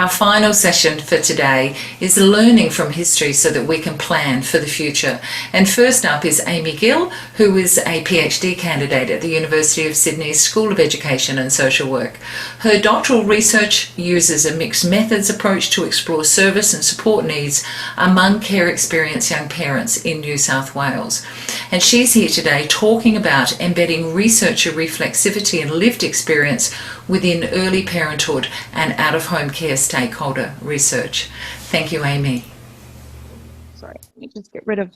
Our final session for today is learning from history so that we can plan for the future. And first up is Amy Gill, who is a PhD candidate at the University of Sydney's School of Education and Social Work. Her doctoral research uses a mixed methods approach to explore service and support needs among care experienced young parents in New South Wales. And she's here today talking about embedding researcher reflexivity and lived experience within early parenthood and out-of-home care stakeholder research. Thank you, Amy. Sorry, let me just get rid of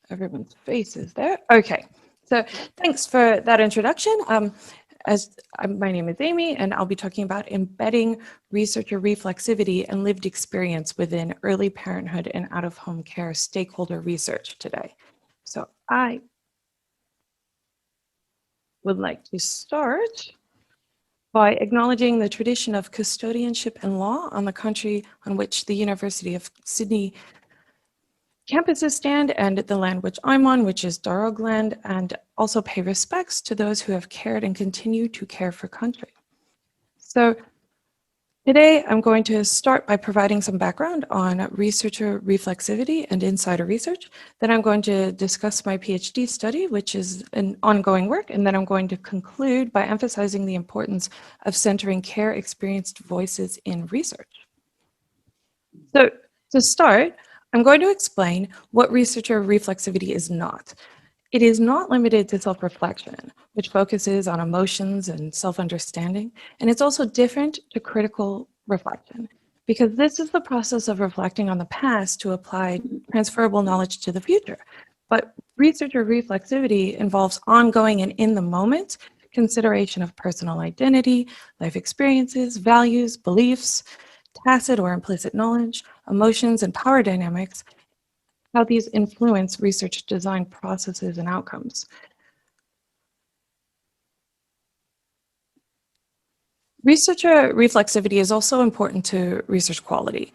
everyone's faces there. Okay, so thanks for that introduction. My name is Amy, and I'll be talking about embedding researcher reflexivity and lived experience within early parenthood and out-of-home care stakeholder research today. So I would like to start by acknowledging the tradition of custodianship and law on the country on which the University of Sydney campuses stand and the land which I'm on, which is Darug land, and also pay respects to those who have cared and continue to care for country. So today I'm going to start by providing some background on researcher reflexivity and insider research. Then I'm going to discuss my PhD study, which is an ongoing work, and then I'm going to conclude by emphasizing the importance of centering care experienced voices in research. So to start, I'm going to explain what researcher reflexivity is not. It is not limited to self-reflection, which focuses on emotions and self-understanding, and it's also different to critical reflection, because this is the process of reflecting on the past to apply transferable knowledge to the future. But researcher reflexivity involves ongoing and in-the-moment consideration of personal identity, life experiences, values, beliefs, tacit or implicit knowledge, emotions, and power dynamics, how these influence research design processes and outcomes. Researcher reflexivity is also important to research quality.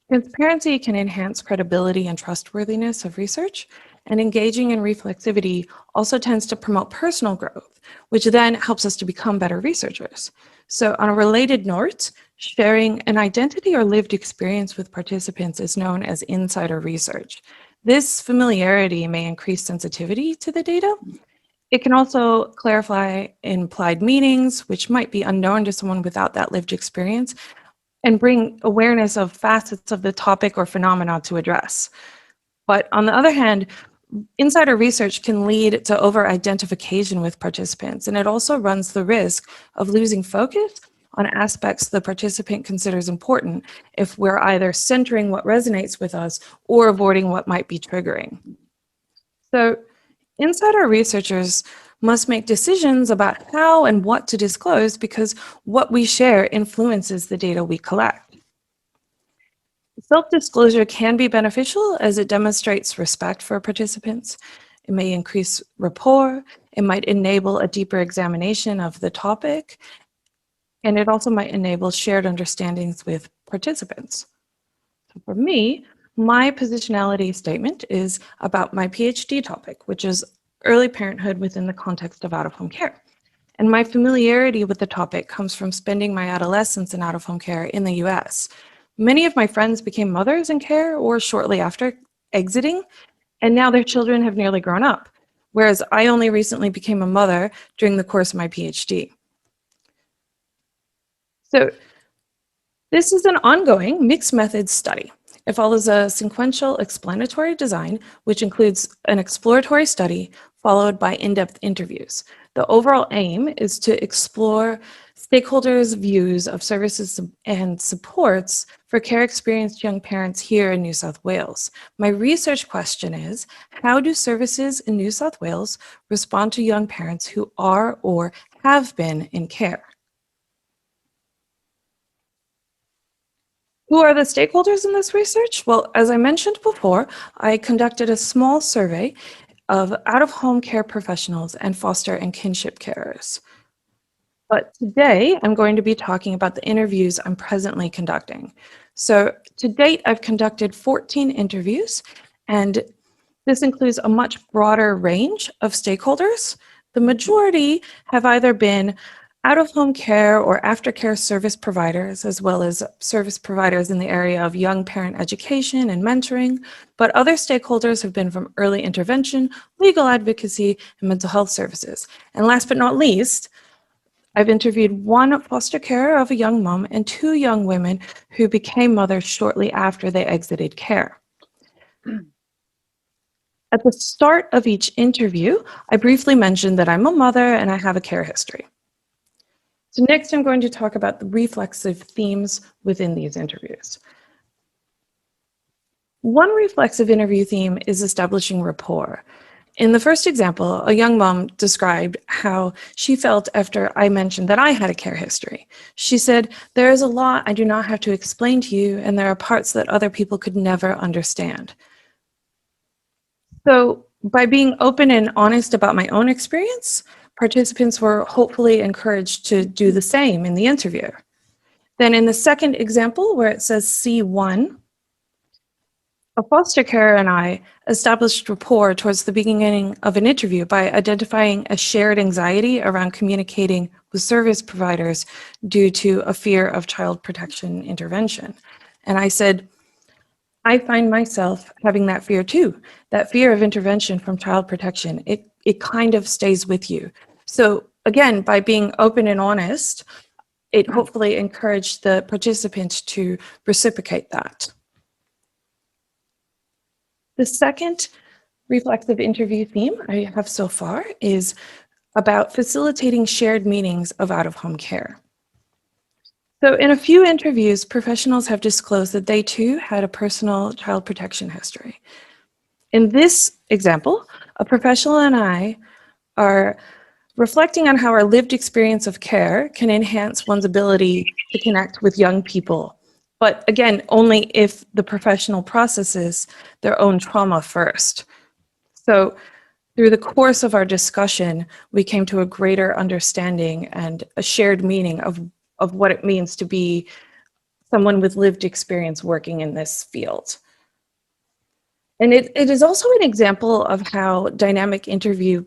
Transparency can enhance credibility and trustworthiness of research, and engaging in reflexivity also tends to promote personal growth, which then helps us to become better researchers. So on a related note, sharing an identity or lived experience with participants is known as insider research. This familiarity may increase sensitivity to the data. It can also clarify implied meanings, which might be unknown to someone without that lived experience, and bring awareness of facets of the topic or phenomena to address. But on the other hand, insider research can lead to over-identification with participants, and it also runs the risk of losing focus on aspects the participant considers important if we're either centering what resonates with us or avoiding what might be triggering. So insider researchers must make decisions about how and what to disclose because what we share influences the data we collect. Self-disclosure can be beneficial as it demonstrates respect for participants. It may increase rapport, it might enable a deeper examination of the topic, and it also might enable shared understandings with participants. So for me, my positionality statement is about my PhD topic, which is early parenthood within the context of out-of-home care. And my familiarity with the topic comes from spending my adolescence in out-of-home care in the US. Many of my friends became mothers in care or shortly after exiting, and now their children have nearly grown up, whereas I only recently became a mother during the course of my PhD. So this is an ongoing mixed methods study. It follows a sequential explanatory design, which includes an exploratory study followed by in-depth interviews. The overall aim is to explore stakeholders' views of services and supports for care experienced young parents here in New South Wales. My research question is, how do services in New South Wales respond to young parents who are or have been in care? Who are the stakeholders in this research? Well, as I mentioned before, I conducted a small survey of out-of-home care professionals and foster and kinship carers. But today, I'm going to be talking about the interviews I'm presently conducting. So to date, I've conducted 14 interviews, and this includes a much broader range of stakeholders. The majority have either been Out-of-home care or aftercare service providers, as well as service providers in the area of young parent education and mentoring, but other stakeholders have been from early intervention, legal advocacy, and mental health services. And last but not least, I've interviewed one foster carer of a young mom and 2 young women who became mothers shortly after they exited care. At the start of each interview, I briefly mentioned that I'm a mother and I have a care history. So next I'm going to talk about the reflexive themes within these interviews. One reflexive interview theme is establishing rapport. In the first example, a young mom described how she felt after I mentioned that I had a care history. She said, "There is a lot I do not have to explain to you, and there are parts that other people could never understand." So by being open and honest about my own experience, participants were hopefully encouraged to do the same in the interview. Then in the second example, where it says C1, a foster carer and I established rapport towards the beginning of an interview by identifying a shared anxiety around communicating with service providers due to a fear of child protection intervention. And I said, I find myself having that fear too, that fear of intervention from child protection. It kind of stays with you. So again, by being open and honest, it hopefully encouraged the participants to reciprocate that. The second reflexive interview theme I have so far is about facilitating shared meanings of out-of-home care. So in a few interviews, professionals have disclosed that they too had a personal child protection history. In this example, a professional and I are reflecting on how our lived experience of care can enhance one's ability to connect with young people. But again, only if the professional processes their own trauma first. So through the course of our discussion, we came to a greater understanding and a shared meaning of what it means to be someone with lived experience working in this field. And it is also an example of how in dynamic interviews,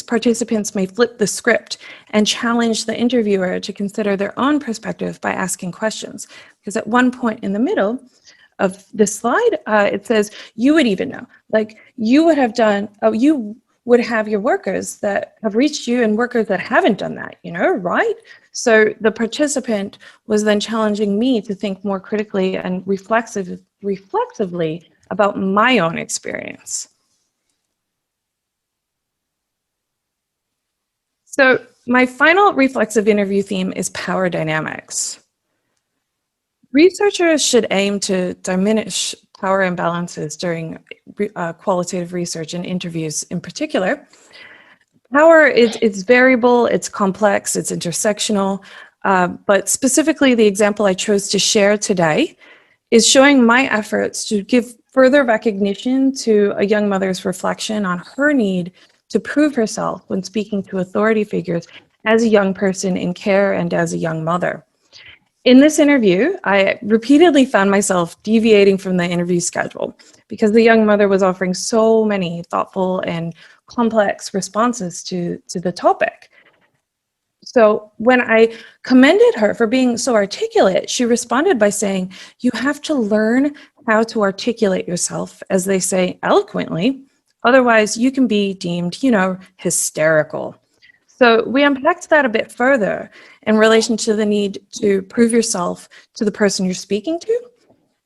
participants may flip the script and challenge the interviewer to consider their own perspective by asking questions. Because at one point in the middle of this slide, it says, you would even know, like you would have done, you would have your workers that have reached you and workers that haven't done that, right? So the participant was then challenging me to think more critically and reflexively about my own experience. So my final reflexive interview theme is power dynamics. Researchers should aim to diminish power imbalances during qualitative research and interviews in particular. Power it's variable, it's complex, it's intersectional, but specifically the example I chose to share today is showing my efforts to give further recognition to a young mother's reflection on her need to prove herself when speaking to authority figures as a young person in care and as a young mother. In this interview, I repeatedly found myself deviating from the interview schedule because the young mother was offering so many thoughtful and complex responses to the topic. So when I commended her for being so articulate, she responded by saying, "You have to learn how to articulate yourself, as they say, eloquently. Otherwise, you can be deemed, hysterical." So we unpacked that a bit further in relation to the need to prove yourself to the person you're speaking to.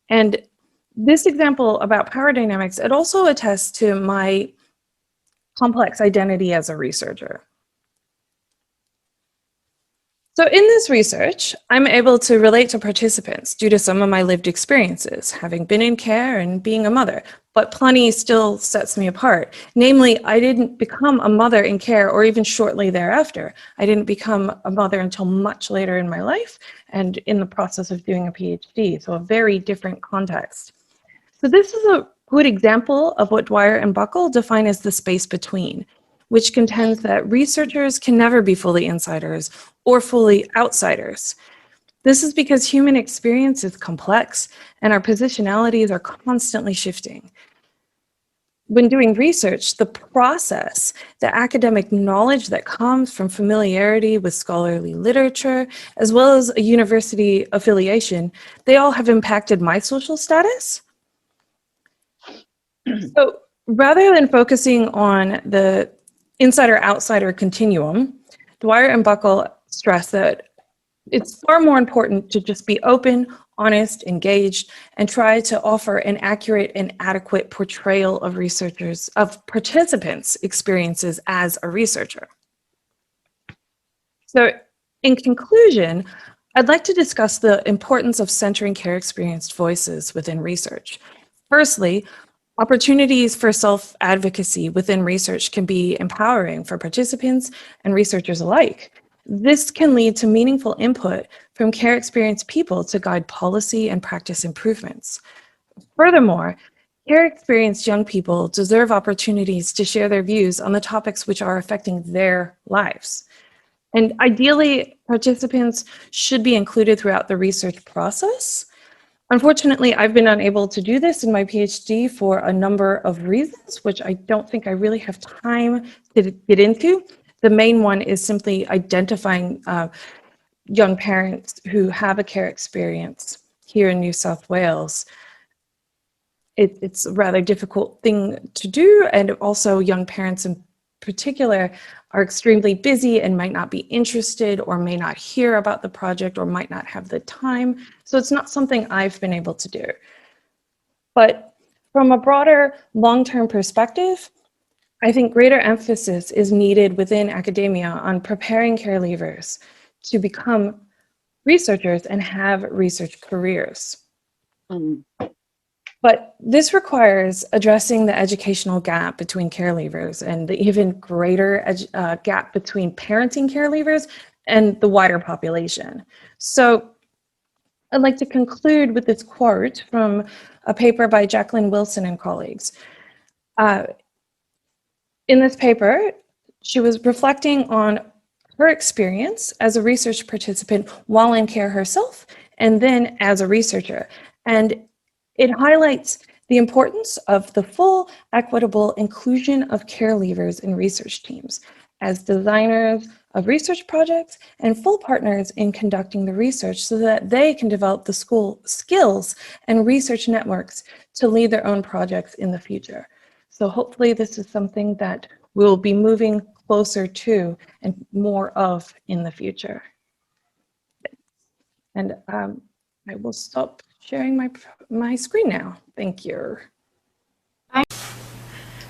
And this example about power dynamics, it also attests to my complex identity as a researcher. So in this research, I'm able to relate to participants due to some of my lived experiences, having been in care and being a mother, but plenty still sets me apart. Namely, I didn't become a mother in care or even shortly thereafter. I didn't become a mother until much later in my life and in the process of doing a PhD, so a very different context. So this is a good example of what Dwyer and Buckle define as the space between, which contends that researchers can never be fully insiders or fully outsiders. This is because human experience is complex and our positionalities are constantly shifting. when doing research, the process, the academic knowledge that comes from familiarity with scholarly literature, as well as a university affiliation, they all have impacted my social status. So rather than focusing on the insider-outsider continuum, Dwyer and Buckle stress that it's far more important to just be open, honest, engaged, and try to offer an accurate and adequate portrayal of participants' experiences as a researcher. So in conclusion, I'd like to discuss the importance of centering care experienced voices within research. Firstly, opportunities for self-advocacy within research can be empowering for participants and researchers alike. This can lead to meaningful input from care experienced people to guide policy and practice improvements. Furthermore, care experienced young people deserve opportunities to share their views on the topics which are affecting their lives. And ideally, participants should be included throughout the research process. Unfortunately, I've been unable to do this in my PhD for a number of reasons, which I don't think I really have time to get into. The main one is simply identifying young parents who have a care experience here in New South Wales. It's a rather difficult thing to do, and also young parents in particular are extremely busy and might not be interested or may not hear about the project or might not have the time. So it's not something I've been able to do. But from a broader long-term perspective, I think greater emphasis is needed within academia on preparing care leavers to become researchers and have research careers. But this requires addressing the educational gap between care leavers and the even greater gap between parenting care leavers and the wider population. So I'd like to conclude with this quote from a paper by Jacqueline Wilson and colleagues. In this paper, she was reflecting on her experience as a research participant while in care herself, and then as a researcher. And it highlights the importance of the full, equitable inclusion of care leavers in research teams as designers of research projects and full partners in conducting the research so that they can develop the skills and research networks to lead their own projects in the future. So hopefully this is something that we'll be moving closer to and more of in the future. And I will stop sharing my screen now. Thank you.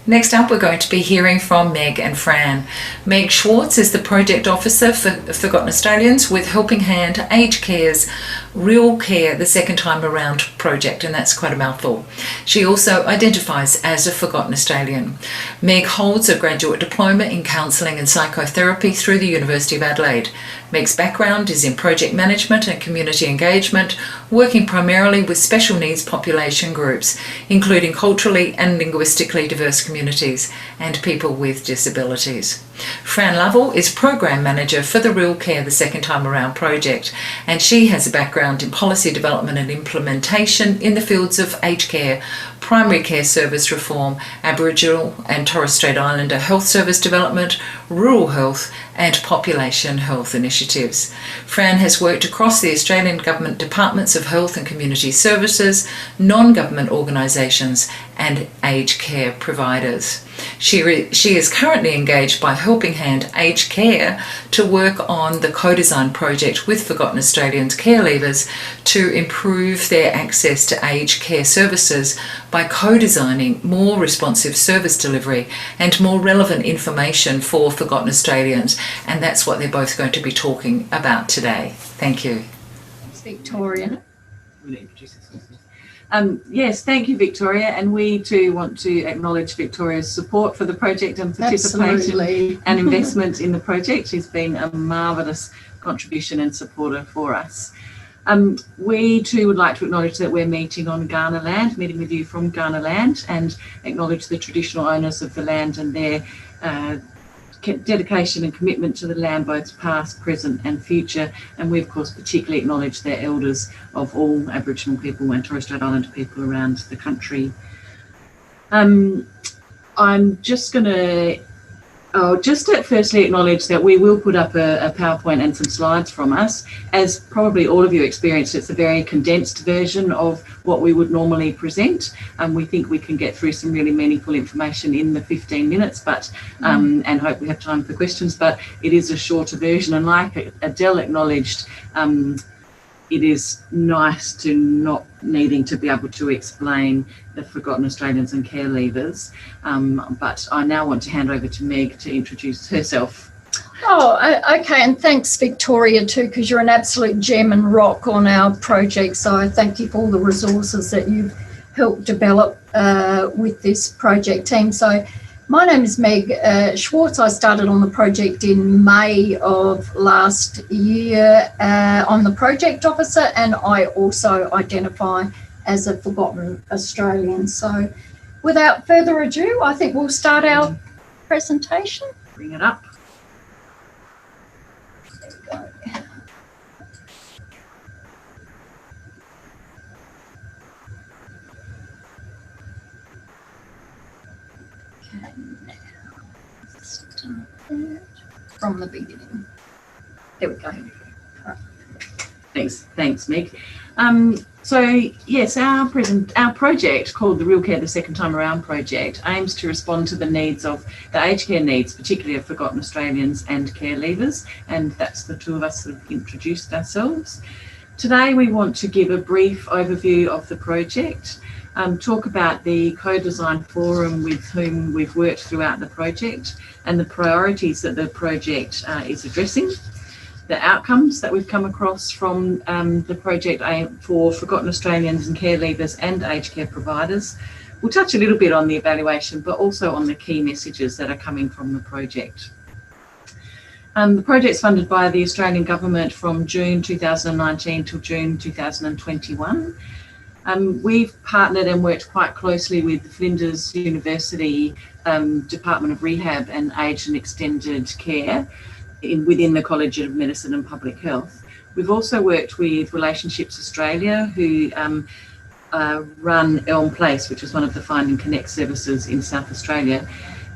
Next up, we're going to be hearing from Meg and Fran. Meg Schwartz is the Project Officer for Forgotten Australians with Helping Hand Aged Care's Real Care the Second Time Around project, and that's quite a mouthful. She also identifies as a Forgotten Australian. Meg holds a graduate diploma in counselling and psychotherapy through the University of Adelaide. Meg's background is in project management and community engagement, working primarily with special needs population groups, including culturally and linguistically diverse communities and people with disabilities. Fran Lovell is Program Manager for the Real Care the Second Time Around project, and she has a background in policy development and implementation in the fields of aged care, primary care service reform, Aboriginal and Torres Strait Islander health service development, rural health and population health initiatives. Fran has worked across the Australian Government Departments of Health and Community Services, non-government organisations and aged care providers. She is currently engaged by Helping Hand Aged Care to work on the co-design project with Forgotten Australians care leavers to improve their access to aged care services by co-designing more responsive service delivery and more relevant information for Forgotten Australians, and that's what they're both going to be talking about today. Thank you. Thanks, Victoria. Yes, thank you, Victoria, and we too want to acknowledge Victoria's support for the project and participation and investment in the project. She's been a marvellous contribution and supporter for us. We too would like to acknowledge that we're meeting on Kaurna land, meeting with you from Kaurna land, and acknowledge the traditional owners of the land and their dedication and commitment to the land, both past, present and future. And we of course particularly acknowledge the elders of all Aboriginal people and Torres Strait Islander people around the country. I'm just going to firstly acknowledge that we will put up a PowerPoint and some slides from us. As probably all of you experienced, it's a very condensed version of what we would normally present. We think we can get through some really meaningful information in the 15 minutes, but and hope we have time for questions, but it is a shorter version. And like Adele acknowledged, it is nice to not needing to be able to explain the Forgotten Australians and care leavers. But I now want to hand over to Meg to introduce herself. Oh, okay, and thanks Victoria too, because you're an absolute gem and rock on our project. So I thank you for all the resources that you've helped develop with this project team. So my name is Meg Schwartz. I started on the project in May of last year. I'm the project officer, and I also identify as a Forgotten Australian. So without further ado, I think we'll start our presentation. Bring it up. There we go. Okay, now start it from the beginning. There we go. Thanks, Meg. So yes, our project called the Real Care the Second Time Around project aims to respond to the needs of the aged care needs, particularly of Forgotten Australians and care leavers, and that's the two of us that have introduced ourselves. Today we want to give a brief overview of the project, talk about the co-design forum with whom we've worked throughout the project and the priorities that the project is addressing, the outcomes that we've come across from the project for Forgotten Australians and care leavers and aged care providers. We'll touch a little bit on the evaluation, but also on the key messages that are coming from the project. The project's funded by the Australian Government from June 2019 till June 2021. We've partnered and worked quite closely with the Flinders University Department of Rehab and Aged and Extended Care within the College of Medicine and Public Health. We've also worked with Relationships Australia, who run Elm Place, which is one of the Find and Connect services in South Australia.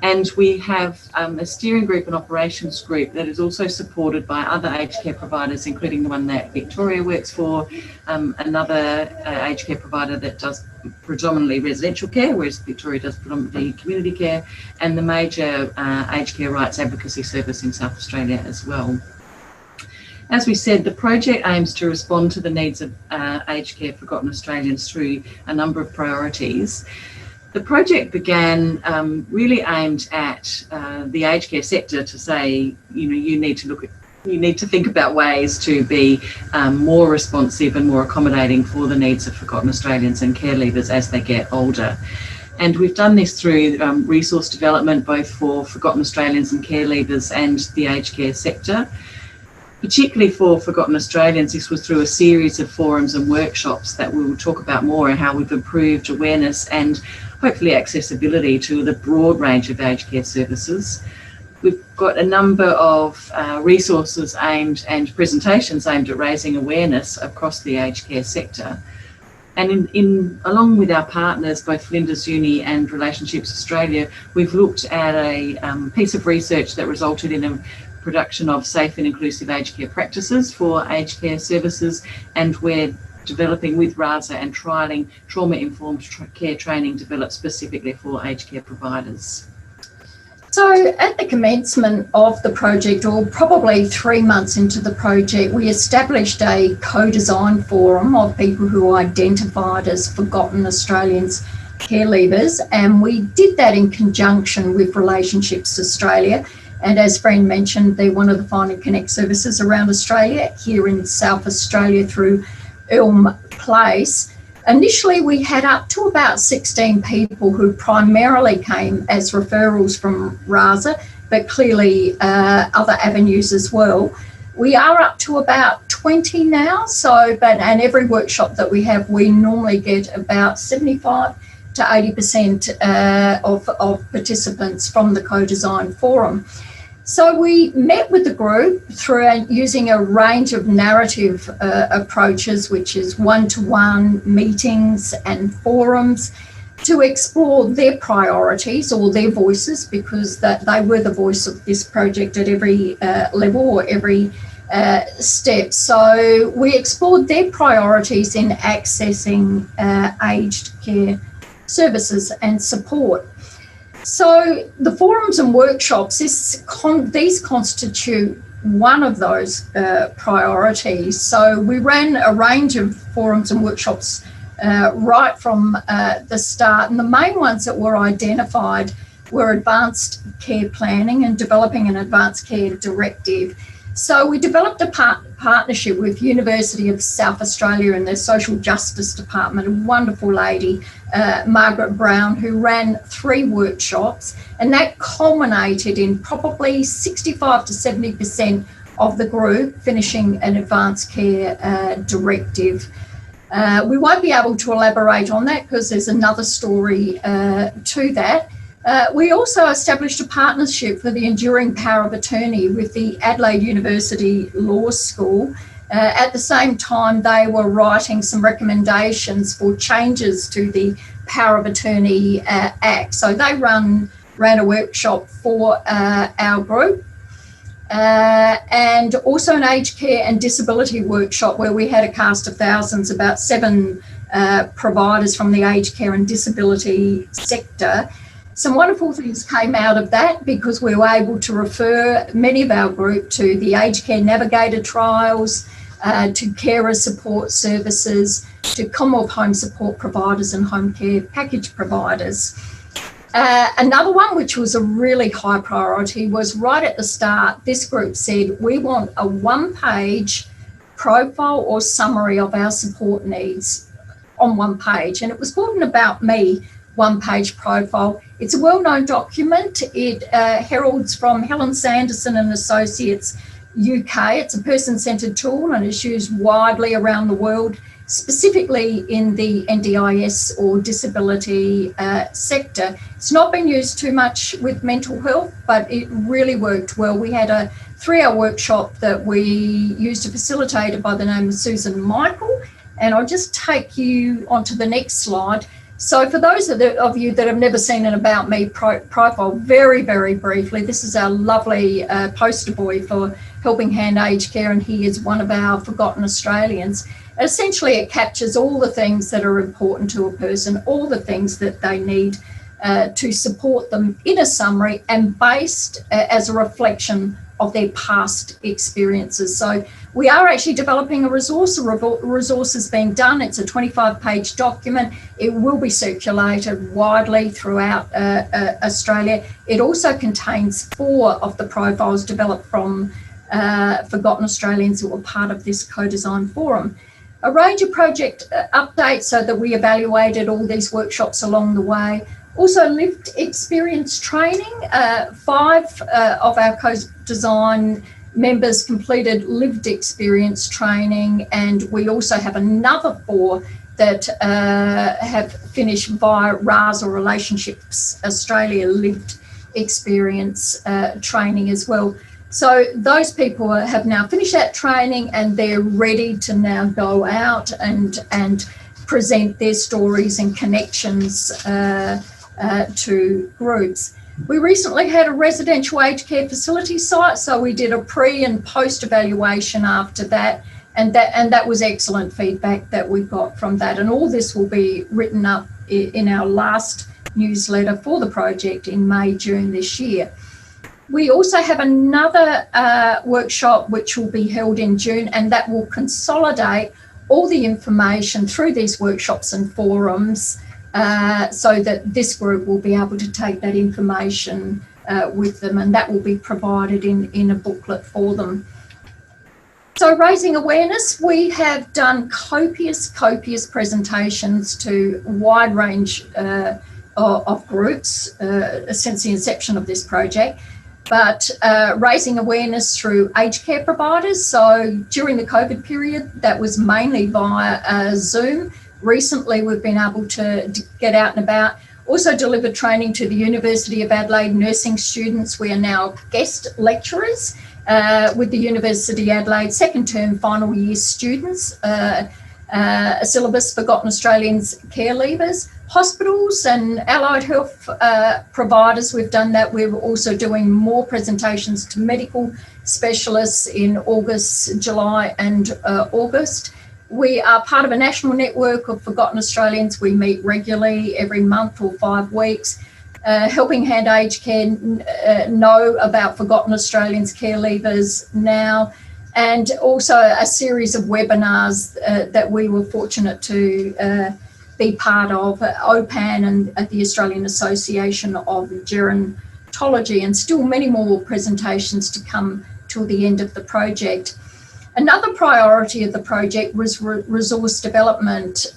And we have a steering group and operations group that is also supported by other aged care providers, including the one that Victoria works for, another aged care provider that does predominantly residential care, whereas Victoria does predominantly community care, and the major aged care rights advocacy service in South Australia as well. As we said, the project aims to respond to the needs of aged care Forgotten Australians through a number of priorities. The project began really aimed at the aged care sector to say, you need to think about ways to be more responsive and more accommodating for the needs of Forgotten Australians and care leavers as they get older. And we've done this through resource development, both for Forgotten Australians and care leavers and the aged care sector. Particularly for Forgotten Australians, this was through a series of forums and workshops that we will talk about more, and how we've improved awareness and hopefully accessibility to the broad range of aged care services. We've got a number of resources and presentations aimed at raising awareness across the aged care sector. And along with our partners, both Flinders Uni and Relationships Australia, we've looked at a piece of research that resulted in a production of safe and inclusive aged care practices for aged care services, and we're developing with RASA and trialling trauma-informed care training developed specifically for aged care providers. So at the commencement of the project, or probably 3 months into the project, we established a co-design forum of people who identified as Forgotten Australians care leavers, and we did that in conjunction with Relationships Australia. And as Fran mentioned, they're one of the Find and Connect services around Australia, here in South Australia through Elm Place. Initially, we had up to about 16 people who primarily came as referrals from RASA, but clearly other avenues as well. We are up to about 20 now, and every workshop that we have, we normally get about 75 to 80% of participants from the co-design forum. So we met with the group through using a range of narrative approaches, which is one-to-one meetings and forums. to explore their priorities or their voices, because that they were the voice of this project at every level or every step. So we explored their priorities in accessing aged care services and support. So the forums and workshops, these constitute one of those priorities. So we ran a range of forums and workshops right from the start, and the main ones that were identified were advanced care planning and developing an advanced care directive. So we developed a partnership with University of South Australia and their Social Justice Department, a wonderful lady, Margaret Brown, who ran 3 workshops, and that culminated in probably 65 to 70% of the group finishing an advanced care directive. We won't be able to elaborate on that because there's another story to that. We also established a partnership for the enduring power of attorney with the Adelaide University Law School. At the same time, they were writing some recommendations for changes to the Power of Attorney Act. So they ran a workshop for our group. And also an aged care and disability workshop where we had a cast of thousands, about 7 providers from the aged care and disability sector. Some wonderful things came out of that because we were able to refer many of our group to the Aged Care Navigator trials, to carer support services, to Commonwealth home support providers and home care package providers. Another one, which was a really high priority, was right at the start, this group said, we want a 1-page profile or summary of our support needs on 1 page. And it was called an About Me 1-page profile. It's a well-known document. It heralds from Helen Sanderson and Associates UK. It's a person-centred tool and is used widely around the world, specifically in the NDIS or disability sector. It's not been used too much with mental health, but it really worked well. We had a 3-hour workshop that we used a facilitator by the name of Susan Michael, and I'll just take you onto the next slide. So for those of you that have never seen an About Me profile, very, very briefly, this is our lovely poster boy for Helping Hand Aged Care, and he is one of our forgotten Australians. Essentially, it captures all the things that are important to a person, all the things that they need to support them in a summary and based as a reflection of their past experiences. So we are actually developing a resource. A resource is being done. It's a 25-page document. It will be circulated widely throughout Australia. It also contains 4 of the profiles developed from forgotten Australians who were part of this co-design forum. A range of project updates so that we evaluated all these workshops along the way. Also lived experience training. 5 of our co-design members completed lived experience training, and we also have another 4 that have finished via RAS or Relationships Australia lived experience training as well. So those people have now finished that training and they're ready to now go out and present their stories and connections to groups. We recently had a residential aged care facility site, so we did a pre and post evaluation after that, and that was excellent feedback that we got from that. And all this will be written up in our last newsletter for the project in May, June this year. We also have another workshop which will be held in June, and that will consolidate all the information through these workshops and forums so that this group will be able to take that information with them, and that will be provided in a booklet for them. So raising awareness, we have done copious presentations to a wide range of groups since the inception of this project. But raising awareness through aged care providers. So during the COVID period, that was mainly via Zoom. Recently, we've been able to get out and about. Also delivered training to the University of Adelaide nursing students. We are now guest lecturers with the University of Adelaide second term final year students, a syllabus Forgotten Australians Care Leavers. Hospitals and allied health providers, we've done that. We're also doing more presentations to medical specialists in August, July and August. We are part of a national network of Forgotten Australians. We meet regularly every month or 5 weeks. Helping Hand Aged Care know about Forgotten Australians, care leavers now, and also a series of webinars that we were fortunate to be part of, OPAN and the Australian Association of Gerontology, and still many more presentations to come till the end of the project. Another priority of the project was resource development.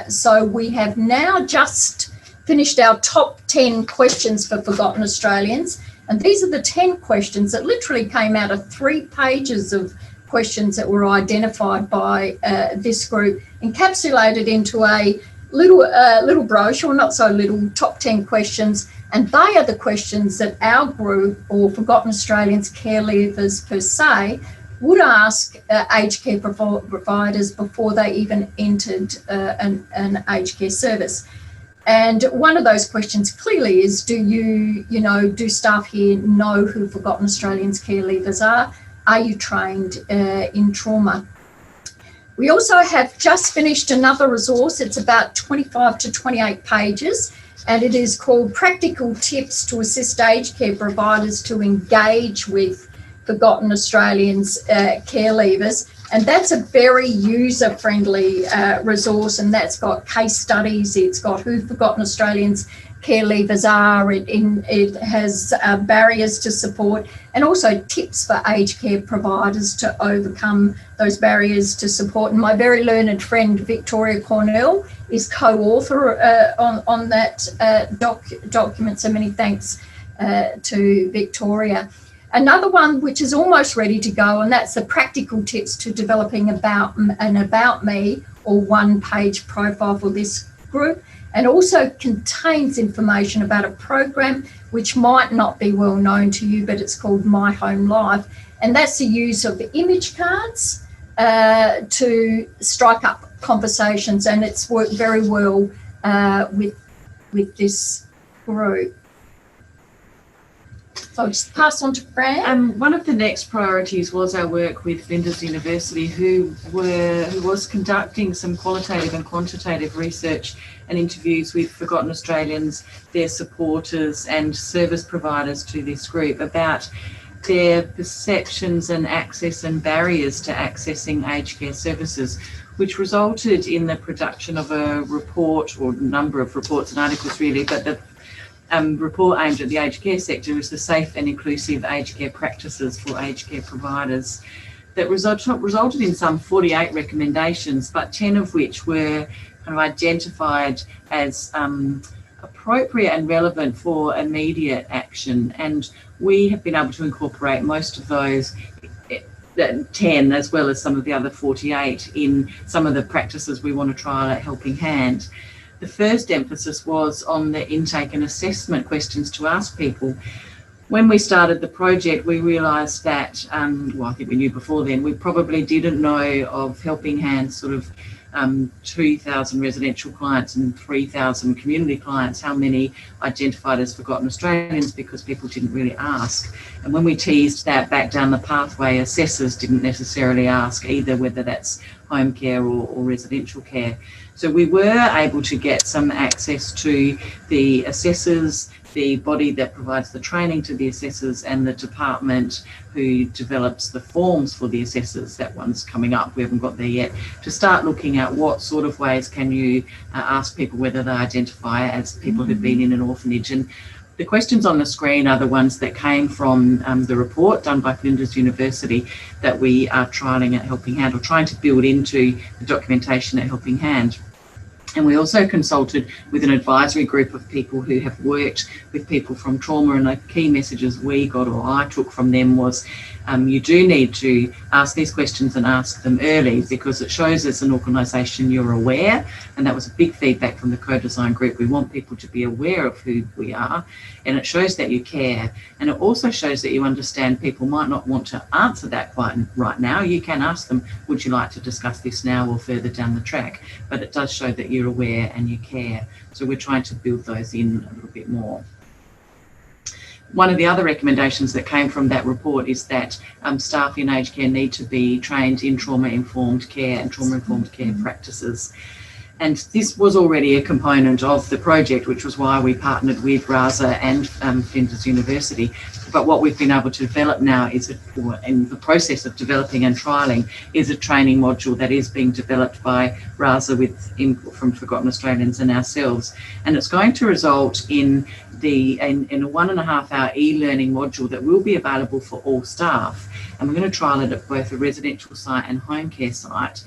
So we have now just finished our top 10 questions for Forgotten Australians. And these are the 10 questions that literally came out of 3 pages of questions that were identified by this group, encapsulated into a little brochure, not so little, top 10 questions. And they are the questions that our group, or Forgotten Australians care leavers per se, would ask aged care providers before they even entered an aged care service. And one of those questions clearly is, do staff here know who Forgotten Australians care leavers are? Are you trained in trauma? We also have just finished another resource. It's about 25 to 28 pages, and it is called Practical Tips to Assist Aged Care Providers to Engage with Forgotten Australians care leavers. And that's a very user-friendly resource, and that's got case studies, it's got who Forgotten Australians care leavers are, it has barriers to support, and also tips for aged care providers to overcome those barriers to support. And my very learned friend Victoria Cornell is co-author on that document, so many thanks to Victoria. Another one which is almost ready to go, and that's the practical tips to developing about me, or one-page profile for this group, and also contains information about a program which might not be well known to you, but it's called My Home Life, and that's the use of image cards to strike up conversations, and it's worked very well with this group. So I'll just pass on to Fran. One of the next priorities was our work with Flinders University, who was conducting some qualitative and quantitative research and interviews with Forgotten Australians, their supporters and service providers to this group about their perceptions and access and barriers to accessing aged care services, which resulted in the production of a report, or a number of reports and articles really, but the report aimed at the aged care sector is the Safe and Inclusive Aged Care Practices for Aged Care Providers, that resulted in some 48 recommendations, but 10 of which were kind of identified as appropriate and relevant for immediate action. And we have been able to incorporate most of those 10, as well as some of the other 48, in some of the practices we want to trial at Helping Hand. The first emphasis was on the intake and assessment questions to ask people. When we started the project, we realised that, I think we knew before then, we probably didn't know of Helping Hand's sort of 2,000 residential clients and 3,000 community clients, how many identified as Forgotten Australians, because people didn't really ask. And when we teased that back down the pathway, assessors didn't necessarily ask either, whether that's home care or residential care. So we were able to get some access to the assessors, the body that provides the training to the assessors, and the department who develops the forms for the assessors. That one's coming up, we haven't got there yet, to start looking at what sort of ways can you ask people whether they identify as people who've been in an orphanage. And the questions on the screen are the ones that came from the report done by Flinders University that we are trialling at Helping Hand, or trying to build into the documentation at Helping Hand. And we also consulted with an advisory group of people who have worked with people from trauma, and the key messages we got, or I took from them, was you do need to ask these questions and ask them early, because it shows as an organisation you're aware, and that was a big feedback from the co-design group. We want people to be aware of who we are, and it shows that you care, and it also shows that you understand people might not want to answer that quite right now. You can ask them, would you like to discuss this now or further down the track? But it does show that you're aware and you care. So we're trying to build those in a little bit more. One of the other recommendations that came from that report is that staff in aged care need to be trained in trauma-informed care and trauma-informed care practices. And this was already a component of the project, which was why we partnered with RASA and Flinders University. But what we've been able to develop now is, in the process of developing and trialling, is a training module that is being developed by RASA with input from Forgotten Australians and ourselves. And it's going to result in a 1.5 hour e-learning module that will be available for all staff. And we're going to trial it at both a residential site and home care site.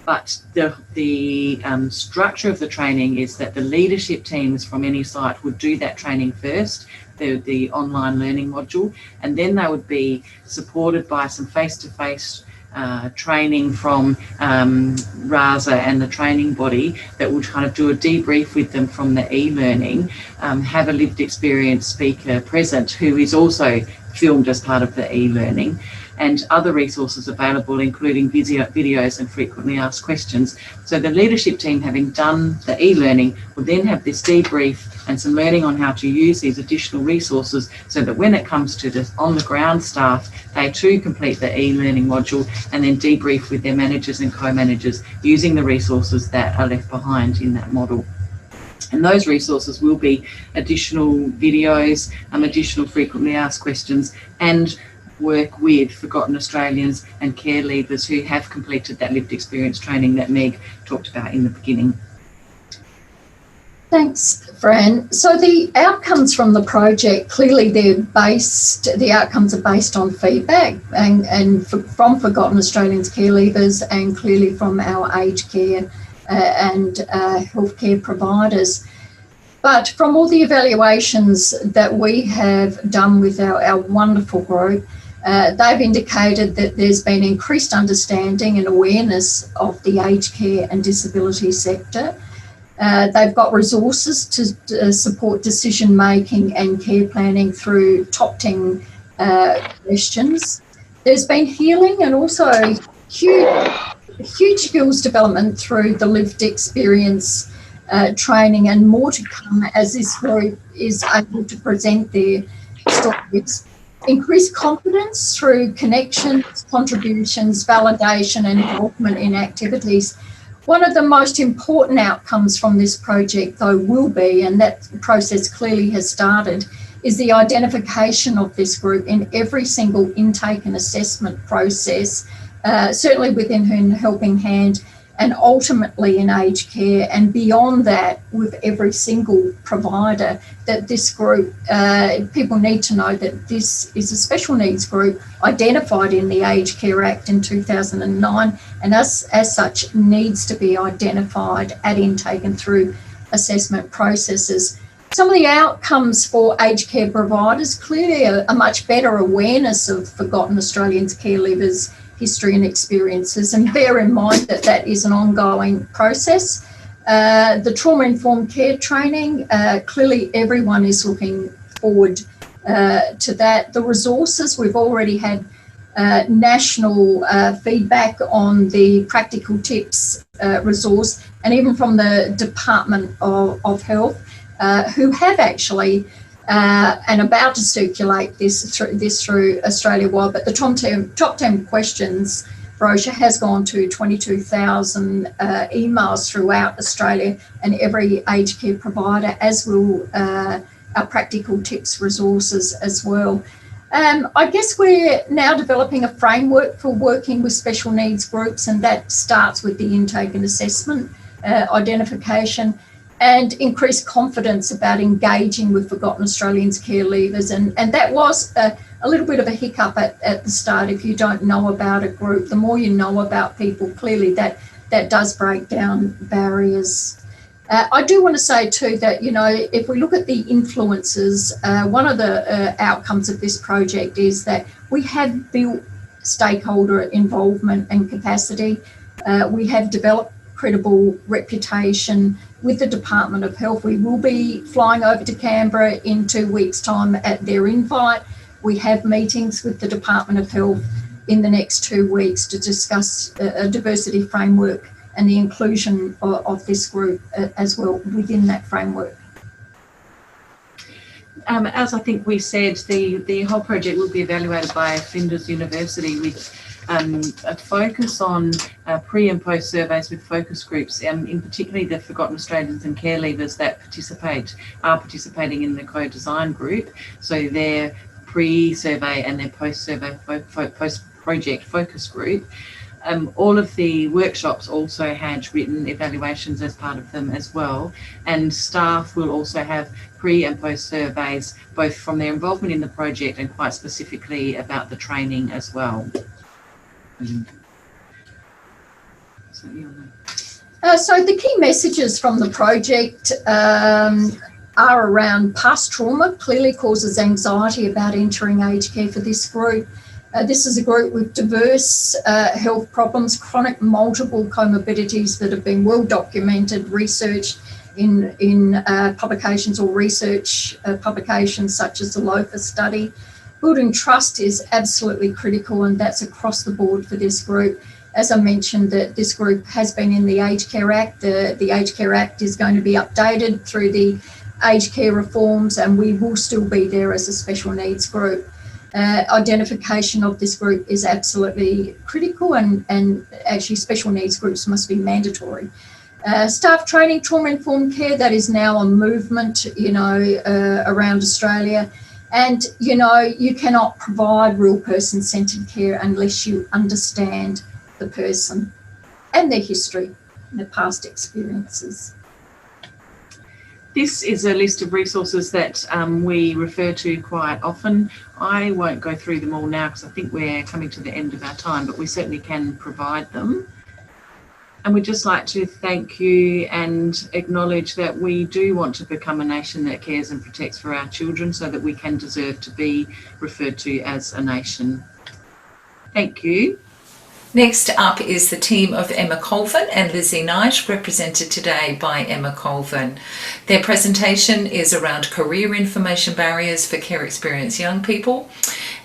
But the structure of the training is that the leadership teams from any site would do that training first, the online learning module, and then they would be supported by some face-to-face training from RASA and the training body that would kind of do a debrief with them from the e-learning, have a lived experience speaker present who is also filmed as part of the e-learning, and other resources available, including videos and frequently asked questions. So the leadership team, having done the e-learning, will then have this debrief and some learning on how to use these additional resources, so that when it comes to the on-the-ground staff, they too complete the e-learning module and then debrief with their managers and co-managers using the resources that are left behind in that model. And those resources will be additional videos, additional frequently asked questions, and work with Forgotten Australians and care leavers who have completed that lived experience training that Meg talked about in the beginning. Thanks, Fran. So the outcomes from the project, clearly the outcomes are based on feedback from Forgotten Australians care leavers, and clearly from our aged care and healthcare providers. But from all the evaluations that we have done with our wonderful group, they've indicated that there's been increased understanding and awareness of the aged care and disability sector. They've got resources to support decision making and care planning through top 10 questions. There's been healing and also huge skills development through the lived experience training, and more to come as this group is able to present their stories. Increased confidence through connections, contributions, validation and involvement in activities. One of the most important outcomes from this project, though, will be, and that process clearly has started, is the identification of this group in every single intake and assessment process, certainly within Helping Hand, and ultimately in aged care, and beyond that with every single provider, that this group, people need to know that this is a special needs group identified in the Aged Care Act in 2009, and as such needs to be identified at intake and through assessment processes. Some of the outcomes for aged care providers, clearly a much better awareness of Forgotten Australians care leavers' history and experiences, and bear in mind that that is an ongoing process. The trauma-informed care training, clearly everyone is looking forward to that. The resources, we've already had national feedback on the practical tips resource, and even from the Department of Health, who have actually and about to circulate this through Australia-wide. But the top 10 questions brochure has gone to 22,000 emails throughout Australia and every aged care provider, as will our practical tips resources as well. I guess we're now developing a framework for working with special needs groups, and that starts with the intake and assessment identification, and increased confidence about engaging with Forgotten Australians care leavers. And that was a little bit of a hiccup at the start. If you don't know about a group, the more you know about people, clearly that does break down barriers. I do want to say too that, you know, if we look at the influences, one of the outcomes of this project is that We have built stakeholder involvement and capacity. We have developed credible reputation with the Department of Health. We will be flying over to Canberra in 2 weeks' time at their invite. We have meetings with the Department of Health in the next 2 weeks to discuss a diversity framework and the inclusion of this group as well within that framework. As I think we said, the whole project will be evaluated by Flinders University with a focus on pre and post surveys with focus groups, in particularly the Forgotten Australians and care leavers that are participating in the co-design group. So their pre-survey and their post-survey post-project focus group. All of the workshops also had written evaluations as part of them as well, and staff will also have pre and post surveys, both from their involvement in the project and quite specifically about the training as well. So the key messages from the project are around past trauma clearly causes anxiety about entering aged care for this group. This is a group with diverse health problems, chronic multiple comorbidities that have been well documented, researched in publications or research publications such as the LOFA study. Building trust is absolutely critical, and that's across the board for this group. As I mentioned, that this group has been in the Aged Care Act. The Aged Care Act is going to be updated through the aged care reforms, and we will still be there as a special needs group. Identification of this group is absolutely critical, and actually special needs groups must be mandatory. Staff training, trauma-informed care, that is now a movement, around Australia. And, you cannot provide real person-centred care unless you understand the person and their history and their past experiences. This is a list of resources that we refer to quite often. I won't go through them all now because I think we're coming to the end of our time, but we certainly can provide them. And we'd just like to thank you and acknowledge that we do want to become a nation that cares and protects for our children so that we can deserve to be referred to as a nation. Thank you. Next up is the team of Emma Colvin and Lizzie Knight, represented today by Emma Colvin. Their presentation is around career information barriers for care experienced young people.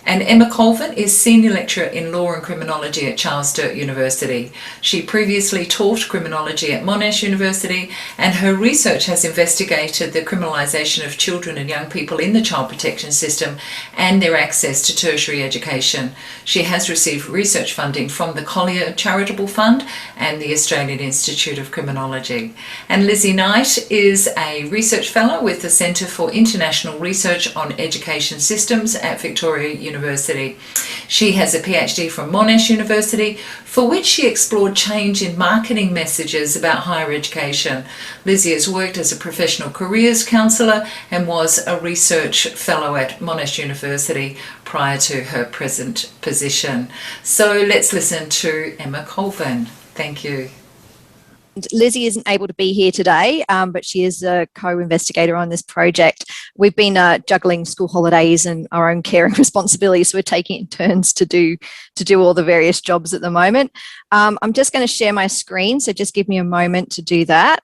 And Emma Colvin is Senior Lecturer in Law and Criminology at Charles Sturt University. She previously taught criminology at Monash University, and her research has investigated the criminalisation of children and young people in the child protection system and their access to tertiary education. She has received research funding from the Collier Charitable Fund and the Australian Institute of Criminology. And Lizzie Knight is a research fellow with the Centre for International Research on Education Systems at Victoria University. She has a PhD from Monash University, for which she explored change in marketing messages about higher education. Lizzie has worked as a professional careers counsellor and was a research fellow at Monash University prior to her present position. So let's listen to Emma Colvin. Thank you. Lizzie isn't able to be here today, but she is a co-investigator on this project. We've been juggling school holidays and our own caring responsibilities, so we're taking it in turns to do all the various jobs at the moment. I'm just going to share my screen, so just give me a moment to do that.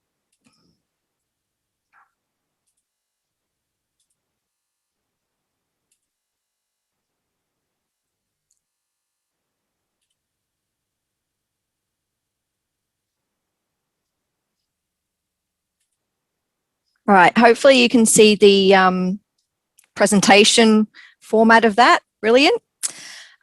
All right, hopefully you can see the presentation format of that. Brilliant.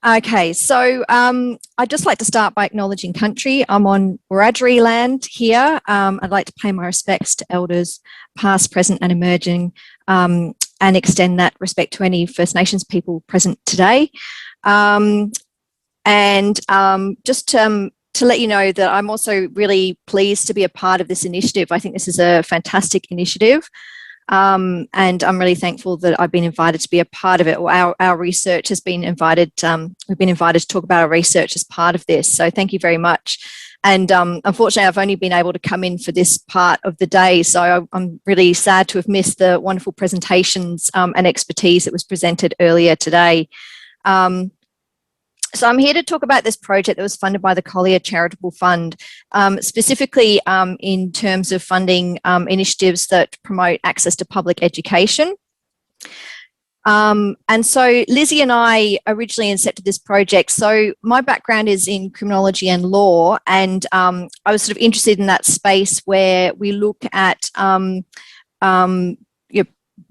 Okay, so I'd just like to start by acknowledging country. I'm on Wiradjuri land here. I'd like to pay my respects to elders past, present and emerging, and extend that respect to any First Nations people present today. Just to let you know that I'm also really pleased to be a part of this initiative. I think this is a fantastic initiative. And I'm really thankful that I've been invited to be a part of it. Our research has been invited, we've been invited to talk about our research as part of this. So thank you very much. And unfortunately, I've only been able to come in for this part of the day. So I'm really sad to have missed the wonderful presentations and expertise that was presented earlier today. So I'm here to talk about this project that was funded by the Collier Charitable Fund, specifically in terms of funding initiatives that promote access to public education. And so Lizzie and I originally incepted this project. So my background is in criminology and law, and I was sort of interested in that space where we look at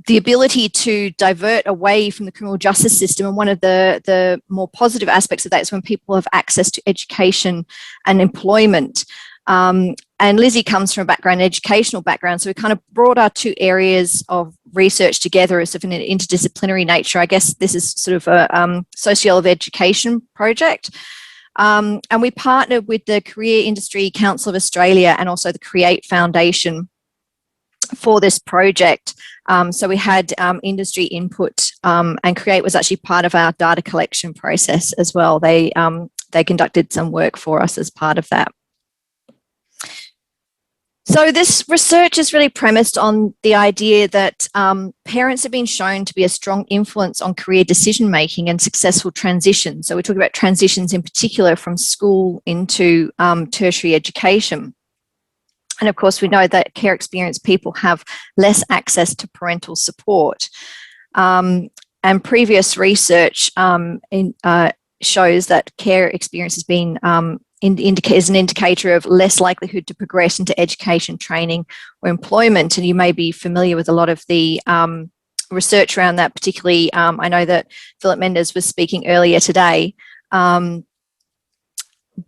the ability to divert away from the criminal justice system. And one of the more positive aspects of that is when people have access to education and employment. And Lizzie comes from an educational background. So we kind of brought our two areas of research together as sort of an interdisciplinary nature. I guess this is sort of a sociology of education project. And we partnered with the Career Industry Council of Australia and also the Create Foundation for this project. So we had industry input, and Create was actually part of our data collection process as well. They conducted some work for us as part of that. So this research is really premised on the idea that parents have been shown to be a strong influence on career decision making and successful transitions. So we're talking about transitions in particular from school into tertiary education. And of course, we know that care experienced people have less access to parental support. And previous research shows that care experience has been is an indicator of less likelihood to progress into education, training, or employment. And you may be familiar with a lot of the research around that, particularly I know that Philip Mendes was speaking earlier today.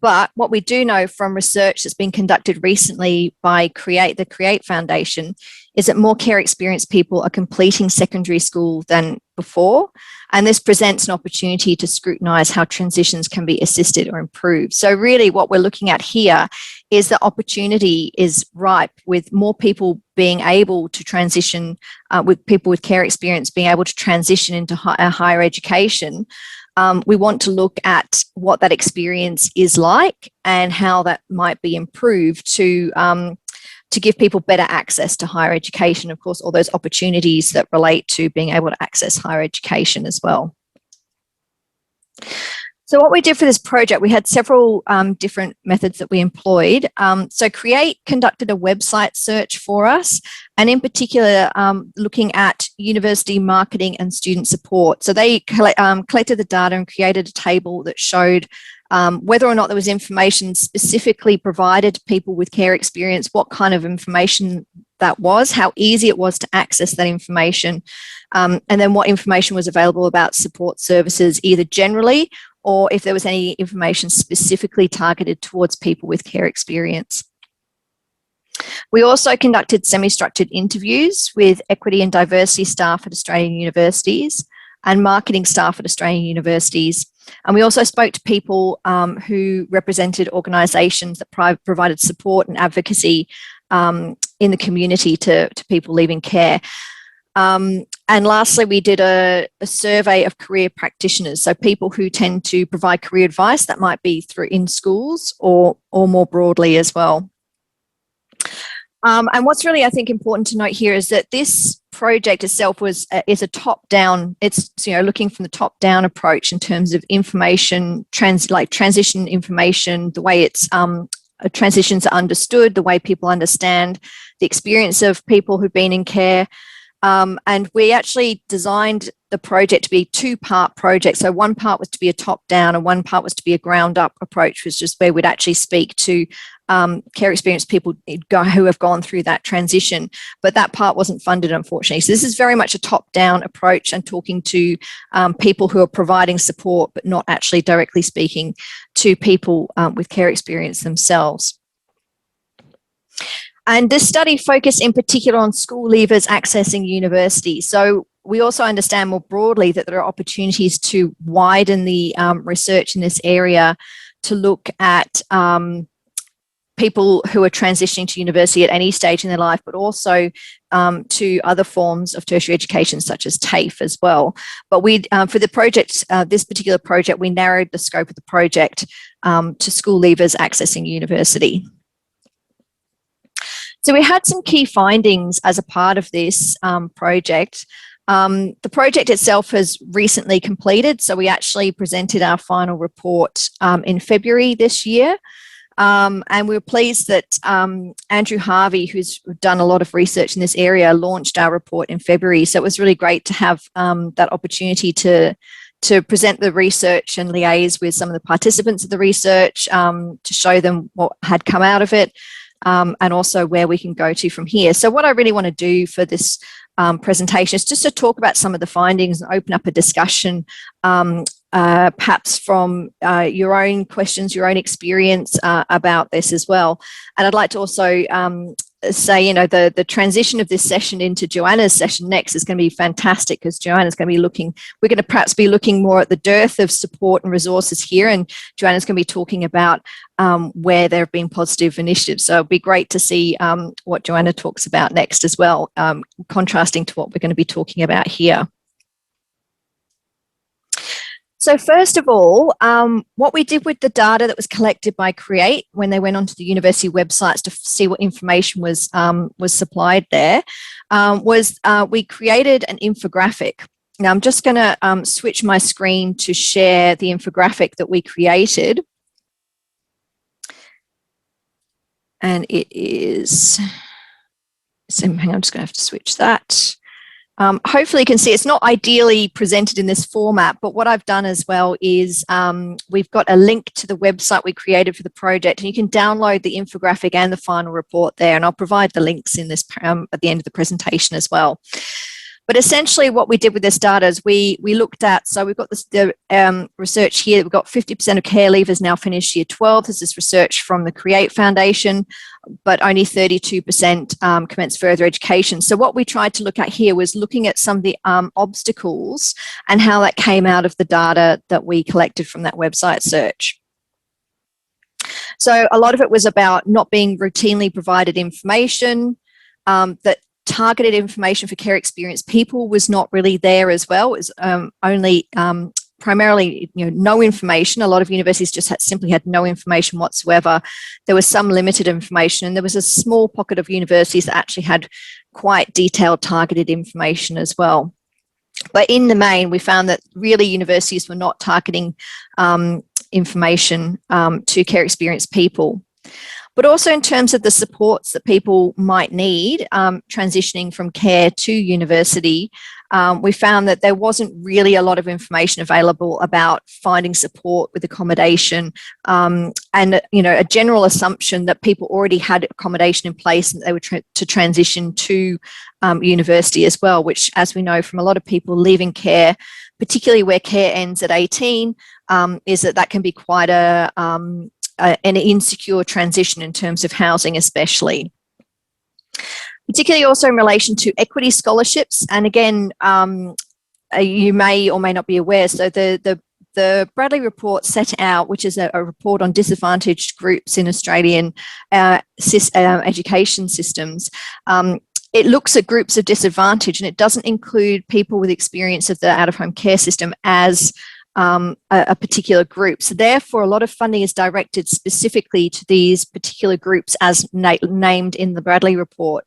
But what we do know from research that's been conducted recently by the Create Foundation is that more care experienced people are completing secondary school than before. And this presents an opportunity to scrutinise how transitions can be assisted or improved. So really what we're looking at here is the opportunity is ripe with more people being able to transition, with people with care experience being able to transition into higher education. We want to look at what that experience is like and how that might be improved to give people better access to higher education. Of course, all those opportunities that relate to being able to access higher education as well. So what we did for this project, we had several different methods that we employed. So Create conducted a website search for us, and in particular, looking at university marketing and student support. So they collected the data and created a table that showed whether or not there was information specifically provided to people with care experience, what kind of information that was, how easy it was to access that information, and then what information was available about support services, either generally or if there was any information specifically targeted towards people with care experience. We also conducted semi-structured interviews with equity and diversity staff at Australian universities and marketing staff at Australian universities. And we also spoke to people who represented organisations that provided support and advocacy in the community to people leaving care. And lastly, we did a survey of career practitioners, so people who tend to provide career advice that might be in schools or more broadly as well. And what's really, I think, important to note here is that this project itself is a top-down. It's looking from the top-down approach in terms of information, transition information, the way it's transitions are understood, the way people understand the experience of people who've been in care. And we actually designed the project to be a two-part project. So one part was to be a top-down and one part was to be a ground-up approach, which is where we'd actually speak to care experienced people who have gone through that transition. But that part wasn't funded, unfortunately. So this is very much a top-down approach and talking to people who are providing support, but not actually directly speaking to people with care experience themselves. And this study focused in particular on school leavers accessing university. So we also understand more broadly that there are opportunities to widen the research in this area to look at people who are transitioning to university at any stage in their life, but also to other forms of tertiary education such as TAFE as well. But we, for the project, this particular project, we narrowed the scope of the project to school leavers accessing university. So we had some key findings as a part of this project. The project itself has recently completed, so we actually presented our final report in February this year. And we were pleased that Andrew Harvey, who's done a lot of research in this area, launched our report in February. So it was really great to have that opportunity to present the research and liaise with some of the participants of the research, to show them what had come out of it, and also where we can go to from here. So what I really want to do for this presentation is just to talk about some of the findings and open up a discussion, perhaps from your own questions, your own experience about this as well. And I'd like to also say, you know, the transition of this session into Joanna's session next is going to be fantastic, because Joanna's going to be we're going to perhaps be looking more at the dearth of support and resources here, and Joanna's going to be talking about where there have been positive initiatives. So it'll be great to see what Joanna talks about next as well, contrasting to what we're going to be talking about here. So first of all, what we did with the data that was collected by CREATE when they went onto the university websites to see what information was supplied there, was we created an infographic. Now I'm just going to switch my screen to share the infographic that we created. And it is, so hang on, I'm just going to have to switch that. Hopefully you can see it's not ideally presented in this format, but what I've done as well is we've got a link to the website we created for the project, and you can download the infographic and the final report there, and I'll provide the links in this at the end of the presentation as well. But essentially what we did with this data is we looked at, so we've got the research here, we've got 50% of care leavers now finish year 12. This is research from the CREATE Foundation, but only 32% commence further education. So what we tried to look at here was looking at some of the obstacles and how that came out of the data that we collected from that website search. So a lot of it was about not being routinely provided information, that targeted information for care experienced people was not really there as well. It was only primarily, you know, no information. A lot of universities just simply had no information whatsoever. There was some limited information, and there was a small pocket of universities that actually had quite detailed targeted information as well. But in the main, we found that really universities were not targeting information to care experienced people. But also in terms of the supports that people might need transitioning from care to university, we found that there wasn't really a lot of information available about finding support with accommodation, and you know, a general assumption that people already had accommodation in place and they were to transition to university as well, which, as we know from a lot of people leaving care, particularly where care ends at 18, is that can be quite an insecure transition in terms of housing especially. Particularly also in relation to equity scholarships. And again, you may or may not be aware, so the Bradley report set out, which is a report on disadvantaged groups in Australian education systems. It looks at groups of disadvantage, and it doesn't include people with experience of the out-of-home care system as a particular group. So therefore, a lot of funding is directed specifically to these particular groups as named in the Bradley report.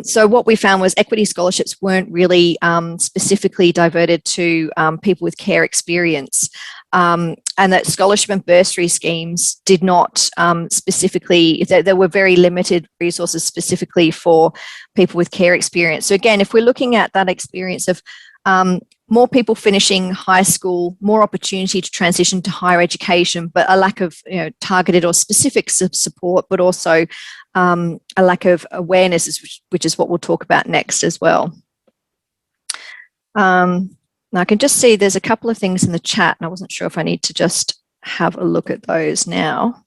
So what we found was equity scholarships weren't really specifically diverted to people with care experience, and that scholarship and bursary schemes did not specifically, there were very limited resources specifically for people with care experience. So again, if we're looking at that experience of more people finishing high school, more opportunity to transition to higher education, but a lack of, you know, targeted or specific support, but also a lack of awareness, which is what we'll talk about next as well. Now I can just see there's a couple of things in the chat, and I wasn't sure if I need to just have a look at those now.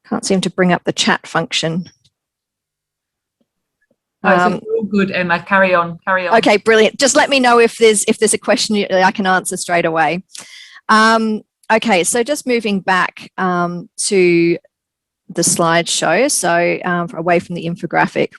Can't seem to bring up the chat function. It's all good, Emma. Carry on. Okay, brilliant. Just let me know if there's a question I can answer straight away. Okay, so just moving back to the slideshow, so away from the infographic.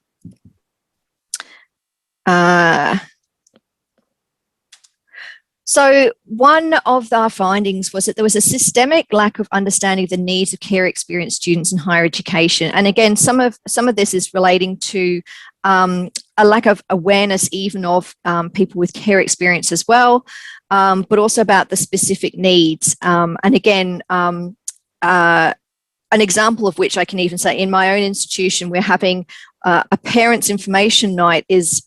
So one of our findings was that there was a systemic lack of understanding of the needs of care experienced students in higher education. And again, some of this is relating to a a lack of awareness even of people with care experience as well, but also about the specific needs. And again, an example of which I can even say in my own institution, we're having a parents' information night is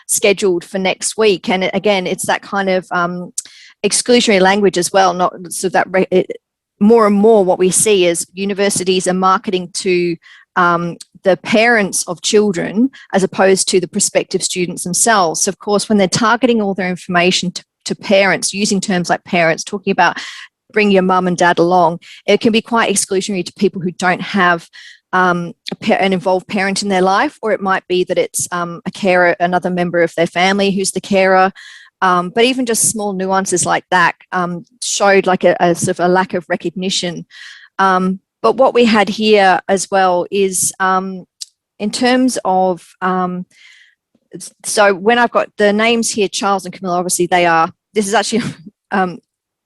scheduled for next week. And again, it's that kind of exclusionary language as well, not so that more and more what we see is universities are marketing to the parents of children as opposed to the prospective students themselves. So of course, when they're targeting all their information to parents, using terms like parents, talking about bring your mum and dad along, it can be quite exclusionary to people who don't have an involved parent in their life, or it might be that it's a carer, another member of their family who's the carer. But even just small nuances like that showed like a sort of a lack of recognition. But what we had here as well is in terms of, so when I've got the names here, Charles and Camilla, obviously this is actually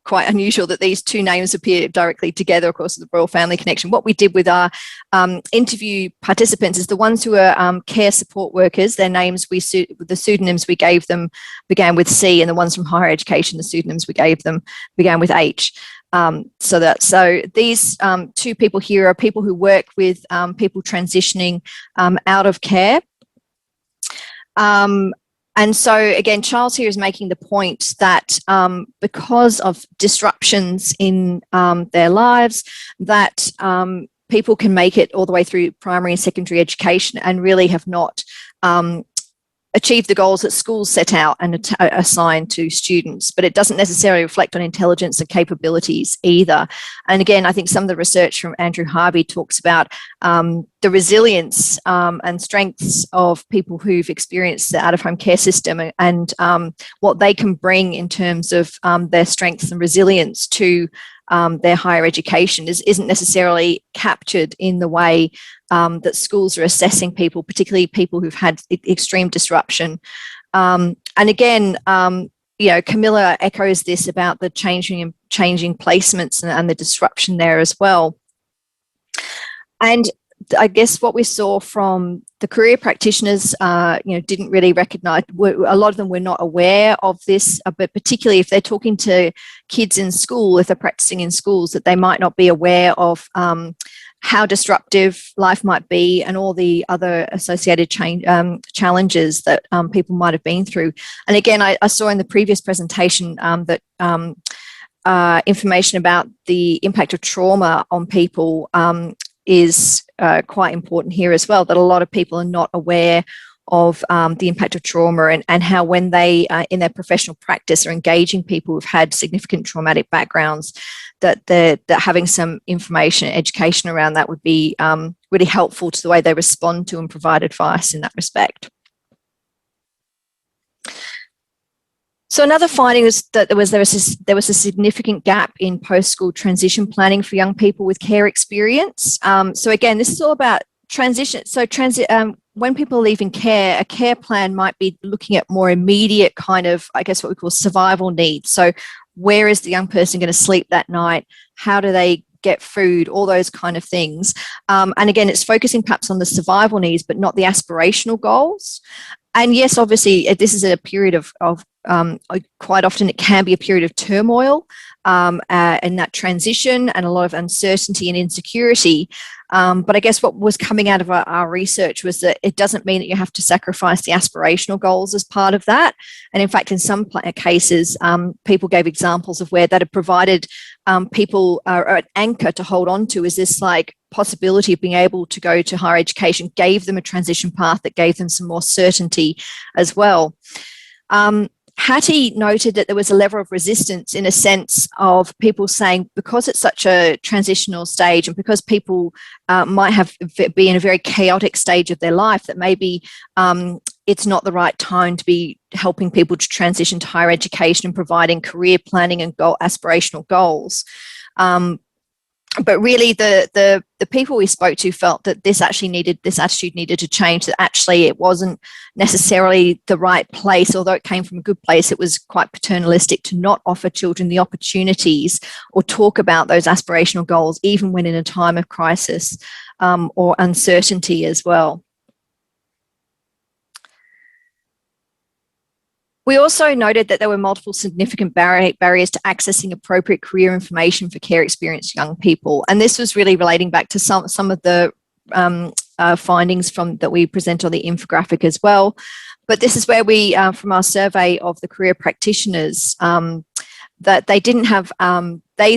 quite unusual that these two names appear directly together, of course, the royal family connection. What we did with our interview participants is the ones who are care support workers, their names, the pseudonyms we gave them began with C, and the ones from higher education, the pseudonyms we gave them began with H. So these two people here are people who work with people transitioning out of care. And so again, Charles here is making the point that because of disruptions in their lives, that people can make it all the way through primary and secondary education and really have not achieve the goals that schools set out and assign to students, but it doesn't necessarily reflect on intelligence and capabilities either. And again, I think some of the research from Andrew Harvey talks about the resilience and strengths of people who've experienced the out-of-home care system and what they can bring in terms of their strengths and resilience to their higher education isn't necessarily captured in the way that schools are assessing people, particularly people who've had extreme disruption. And again, Camilla echoes this about the changing placements and the disruption there as well. And I guess what we saw from the career practitioners, didn't really recognise, a lot of them were not aware of this, but particularly if they're talking to kids in school, if they're practicing in schools, that they might not be aware of how disruptive life might be and all the other associated challenges that people might have been through. And again, I saw in the previous presentation that information about the impact of trauma on people is quite important here as well, that a lot of people are not aware of the impact of trauma and how when they, in their professional practice, are engaging people who've had significant traumatic backgrounds, that having some information and education around that would be really helpful to the way they respond to and provide advice in that respect. So another finding was that there was a significant gap in post-school transition planning for young people with care experience. So again, this is all about transition. So when people are leaving care, a care plan might be looking at more immediate kind of, I guess, what we call survival needs. So where is the young person going to sleep that night? How do they get food? All those kind of things. And again, it's focusing perhaps on the survival needs, but not the aspirational goals. And yes, obviously, this is a period of quite often it can be a period of turmoil in that transition and a lot of uncertainty and insecurity. But I guess what was coming out of our research was that it doesn't mean that you have to sacrifice the aspirational goals as part of that. And in fact, in some cases, people gave examples of where that had provided people an anchor to hold on to, is this like possibility of being able to go to higher education, gave them a transition path that gave them some more certainty as well. Hattie noted that there was a level of resistance in a sense of people saying, because it's such a transitional stage and because people might be in a very chaotic stage of their life, that maybe it's not the right time to be helping people to transition to higher education and providing career planning and aspirational goals. But really, the people we spoke to felt that this attitude needed to change, that actually it wasn't necessarily the right place. Although it came from a good place, it was quite paternalistic to not offer children the opportunities or talk about those aspirational goals, even when in a time of crisis or uncertainty as well. We also noted that there were multiple significant barriers to accessing appropriate career information for care experienced young people. And this was really relating back to some of the findings that we present on the infographic as well. But this is where we, from our survey of the career practitioners, that they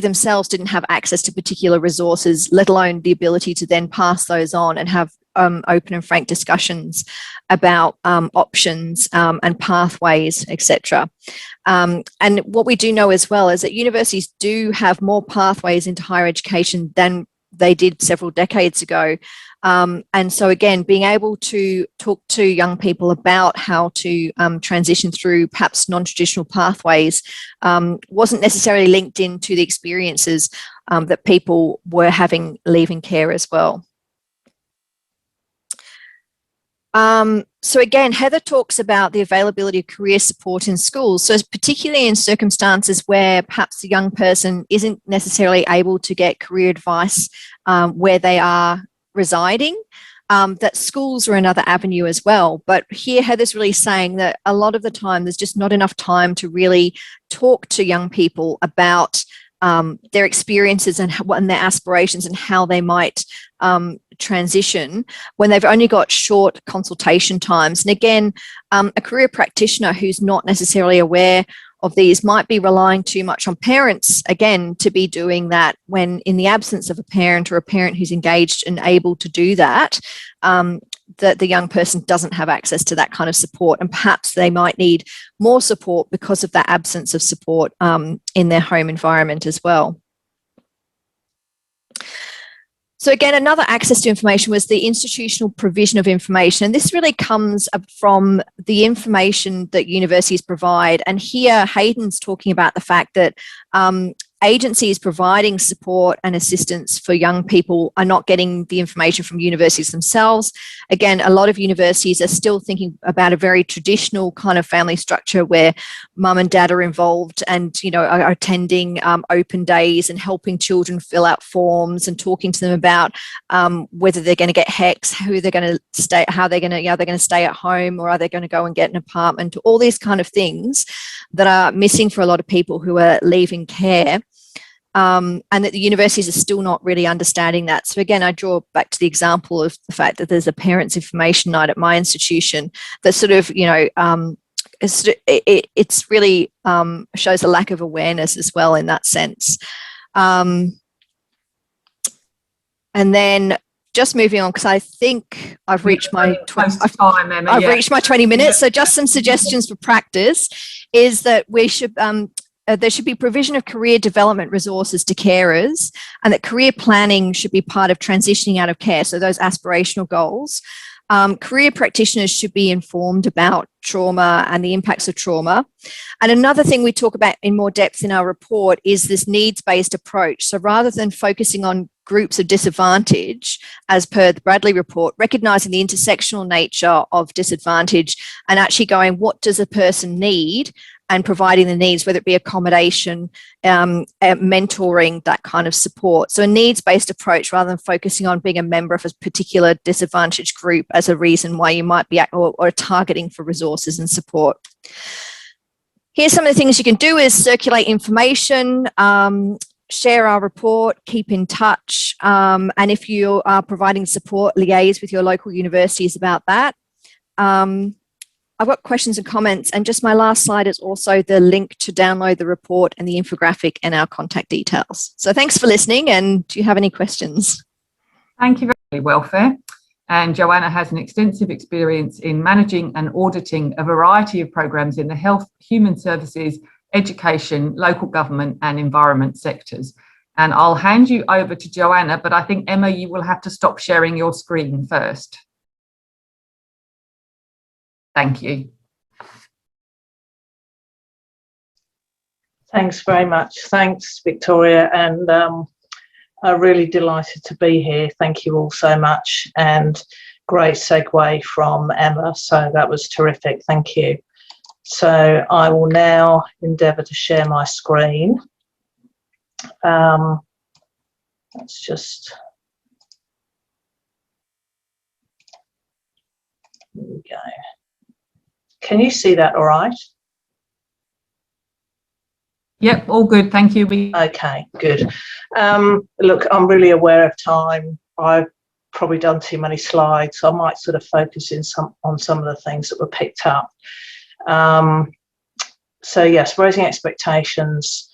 themselves didn't have access to particular resources, let alone the ability to then pass those on and have open and frank discussions about options and pathways, etc. And what we do know as well is that universities do have more pathways into higher education than they did several decades ago. And so again, being able to talk to young people about how to transition through perhaps non-traditional pathways wasn't necessarily linked into the experiences that people were having leaving care as well. So again, Heather talks about the availability of career support in schools. So particularly in circumstances where perhaps the young person isn't necessarily able to get career advice where they are residing, that schools are another avenue as well. But here Heather's really saying that a lot of the time there's just not enough time to really talk to young people about their experiences and their aspirations and how they might transition when they've only got short consultation times. And again, a career practitioner who's not necessarily aware of these might be relying too much on parents, again, to be doing that when in the absence of a parent or a parent who's engaged and able to do that, that the young person doesn't have access to that kind of support, and perhaps they might need more support because of that absence of support in their home environment as well. So again, another access to information was the institutional provision of information. And this really comes from the information that universities provide. And here Hayden's talking about the fact that agencies providing support and assistance for young people are not getting the information from universities themselves. Again, a lot of universities are still thinking about a very traditional kind of family structure where mum and dad are involved and, you know, are attending open days and helping children fill out forms and talking to them about whether they're going to get HECS, who they're going to stay, how they're going to, they're going to stay at home, or are they going to go and get an apartment, all these kind of things that are missing for a lot of people who are leaving care. And that the universities are still not really understanding that. So again, I draw back to the example of the fact that there's a parents' information night at my institution that sort of, you know, it's really shows a lack of awareness as well in that sense. And then just moving on, because I think I've reached my I've reached my 20 minutes. So just some suggestions for practice is that we should there should be provision of career development resources to carers, and that career planning should be part of transitioning out of care, so those aspirational goals. Career practitioners should be informed about trauma and the impacts of trauma. And another thing we talk about in more depth in our report is this needs-based approach. So rather than focusing on groups of disadvantage, as per the Bradley report, recognising the intersectional nature of disadvantage and actually going, what does a person need, and providing the needs, whether it be accommodation, mentoring, that kind of support. So a needs-based approach rather than focusing on being a member of a particular disadvantaged group as a reason why you might be, or targeting for resources and support. Here's some of the things you can do is circulate information, share our report, keep in touch, and if you are providing support, liaise with your local universities about that. I've got questions and comments, and just my last slide is also the link to download the report and the infographic and our contact details. So thanks for listening, and do you have any questions? Thank you very much. Welfare. And Joanna has an extensive experience in managing and auditing a variety of programs in the health, human services, education, local government and environment sectors. And I'll hand you over to Joanna, but I think, Emma, you will have to stop sharing your screen first. Thank you. Thanks very much. Thanks, Victoria, and I'm really delighted to be here. Thank you all so much, and great segue from Emma, so that was terrific. Thank you. So I will now endeavour to share my screen. Let's just, here we go. Can you see that all right? Yep, all good. Thank you. Okay, good. Look, I'm really aware of time. I've probably done too many slides, so I might sort of focus on some of the things that were picked up. So yes, raising expectations.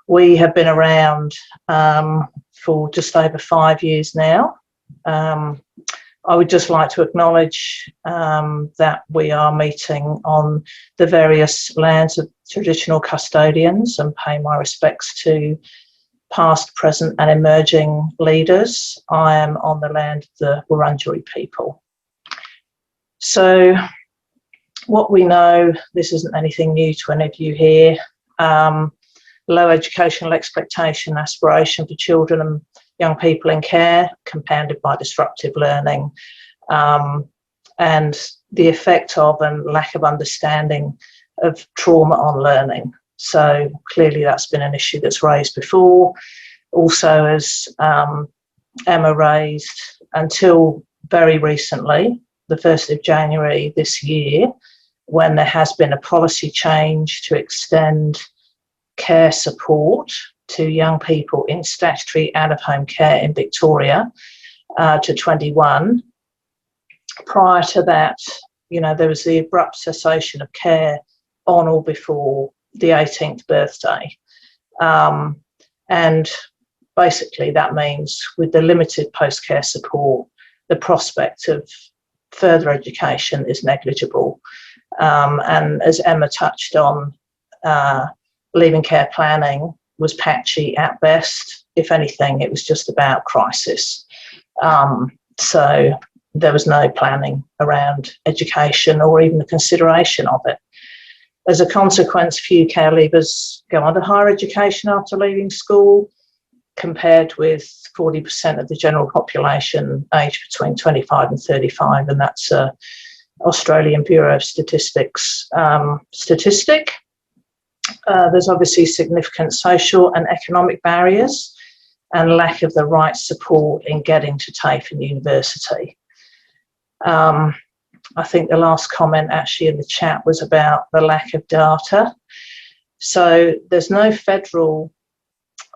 We have been around for just over 5 years now. I would just like to acknowledge that we are meeting on the various lands of traditional custodians and pay my respects to past, present and emerging leaders. I am on the land of the Wurundjeri people. So what we know, this isn't anything new to any of you here, low educational expectation, aspiration for children and young people in care, compounded by disruptive learning, and the effect of and lack of understanding of trauma on learning. So clearly that's been an issue that's raised before. Also, as Emma raised, until very recently, the 1st of January this year, when there has been a policy change to extend care support to young people in statutory out-of-home care in Victoria to 21. Prior to that, there was the abrupt cessation of care on or before the 18th birthday. And basically that means with the limited post-care support, the prospect of further education is negligible. And as Emma touched on, leaving care planning was patchy at best. If anything, it was just about crisis. So there was no planning around education or even the consideration of it. As a consequence, few care leavers go on to higher education after leaving school, compared with 40% of the general population aged between 25 and 35, and that's Australian Bureau of Statistics statistic. There's obviously significant social and economic barriers and lack of the right support in getting to TAFE and university. I think the last comment actually in the chat was about the lack of data. So there's no federal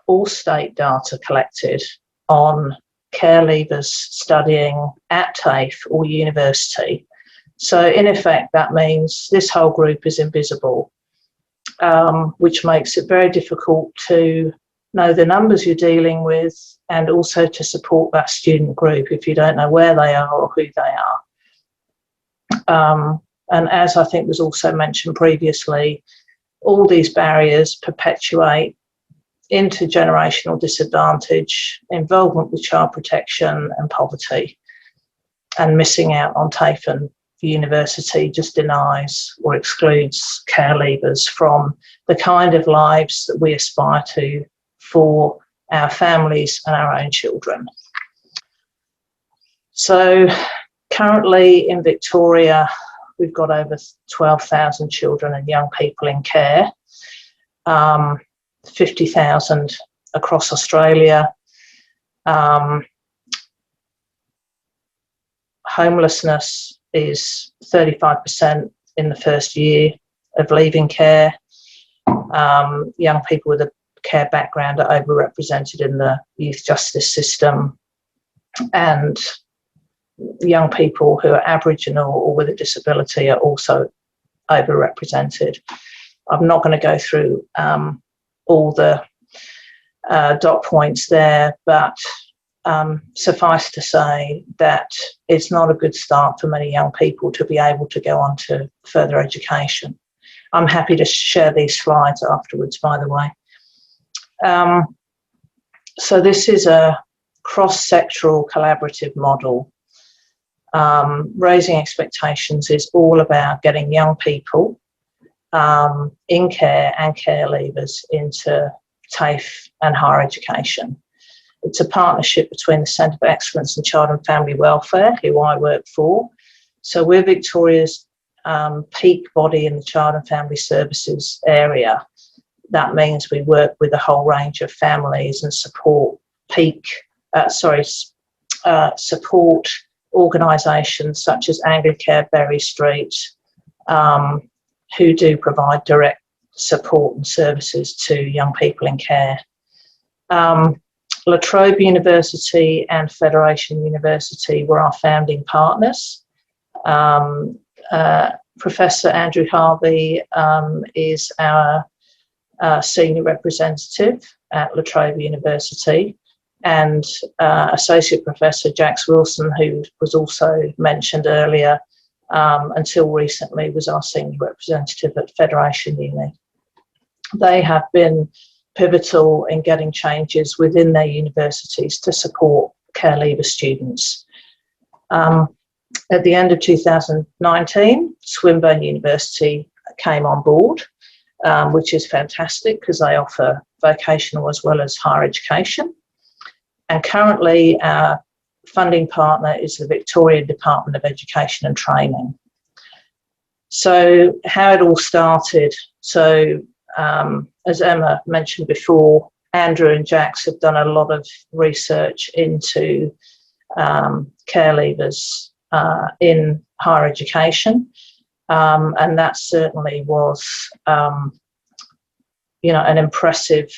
or state data collected on care leavers studying at TAFE or university. So in effect, that means this whole group is invisible, which makes it very difficult to know the numbers you're dealing with and also to support that student group if you don't know where they are or who they are. And as I think was also mentioned previously, all these barriers perpetuate intergenerational disadvantage, involvement with child protection and poverty, and missing out on TAFE and university just denies or excludes care leavers from the kind of lives that we aspire to for our families and our own children. So currently in Victoria, we've got over 12,000 children and young people in care, 50,000 across Australia. Homelessness is 35% in the first year of leaving care. Young people with a care background are overrepresented in the youth justice system, and young people who are Aboriginal or with a disability are also overrepresented. I'm not going to go through all the dot points there, but suffice to say that it's not a good start for many young people to be able to go on to further education. I'm happy to share these slides afterwards, by the way. So this is a cross-sectoral collaborative model. Raising expectations is all about getting young people in care and care leavers into TAFE and higher education. It's a partnership between the Centre for Excellence in Child and Family Welfare, who I work for. So we're Victoria's peak body in the child and family services area. That means we work with a whole range of families and support support organisations such as Anglicare, Berry Street, who do provide direct support and services to young people in care. La Trobe University and Federation University were our founding partners. Professor Andrew Harvey is our senior representative at La Trobe University, and Associate Professor Jax Wilson, who was also mentioned earlier, until recently was our senior representative at Federation Uni. They have been pivotal in getting changes within their universities to support care leaver students. At the end of 2019, Swinburne University came on board, which is fantastic because they offer vocational as well as higher education. And currently our funding partner is the Victorian Department of Education and Training. So how it all started. So as Emma mentioned before, Andrew and Jax have done a lot of research into care leavers in higher education, and that certainly was, an impressive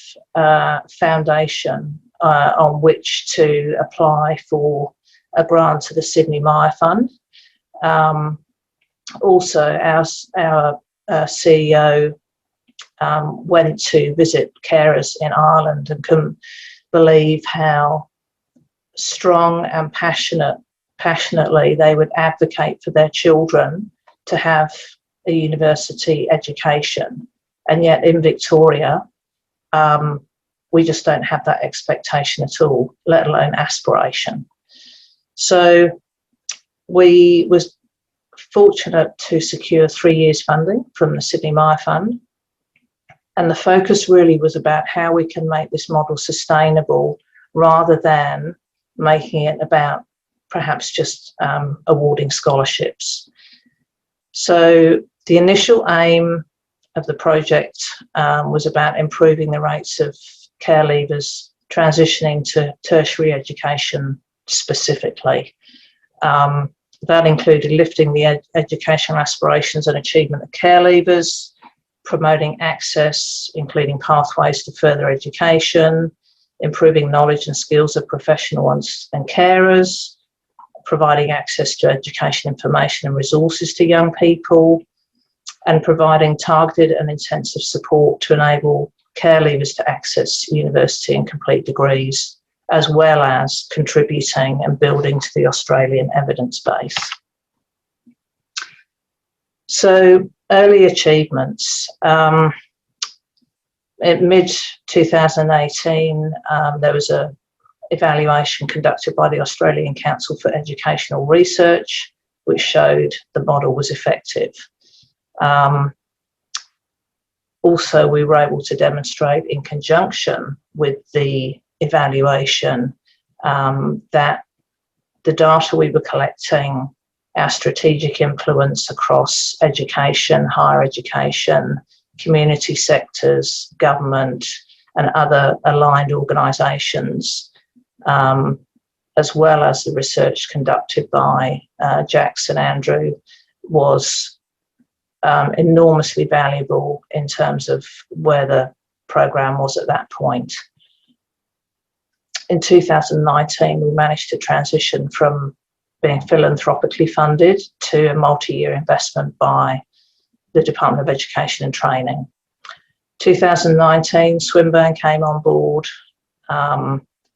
foundation on which to apply for a grant to the Sydney Myer Fund. Also, our CEO went to visit carers in Ireland and couldn't believe how strong and passionately they would advocate for their children to have a university education. And yet in Victoria, we just don't have that expectation at all, let alone aspiration. So we was fortunate to secure 3 years funding from the Sydney Myer Fund. And the focus really was about how we can make this model sustainable rather than making it about perhaps just awarding scholarships. So the initial aim of the project was about improving the rates of care leavers transitioning to tertiary education specifically. That included lifting the educational aspirations and achievement of care leavers, promoting access, including pathways to further education, improving knowledge and skills of professionals and carers, providing access to education information and resources to young people, and providing targeted and intensive support to enable care leavers to access university and complete degrees, as well as contributing and building to the Australian evidence base. So, early achievements. In mid-2018, there was an evaluation conducted by the Australian Council for Educational Research, which showed the model was effective. Also, we were able to demonstrate in conjunction with the evaluation that the data we were collecting, our strategic influence across education, higher education, community sectors, government, and other aligned organisations, as well as the research conducted by Jax and Andrew, was enormously valuable in terms of where the program was at that point. In 2019, we managed to transition from being philanthropically funded to a multi-year investment by the Department of Education and Training. 2019, Swinburne came on board.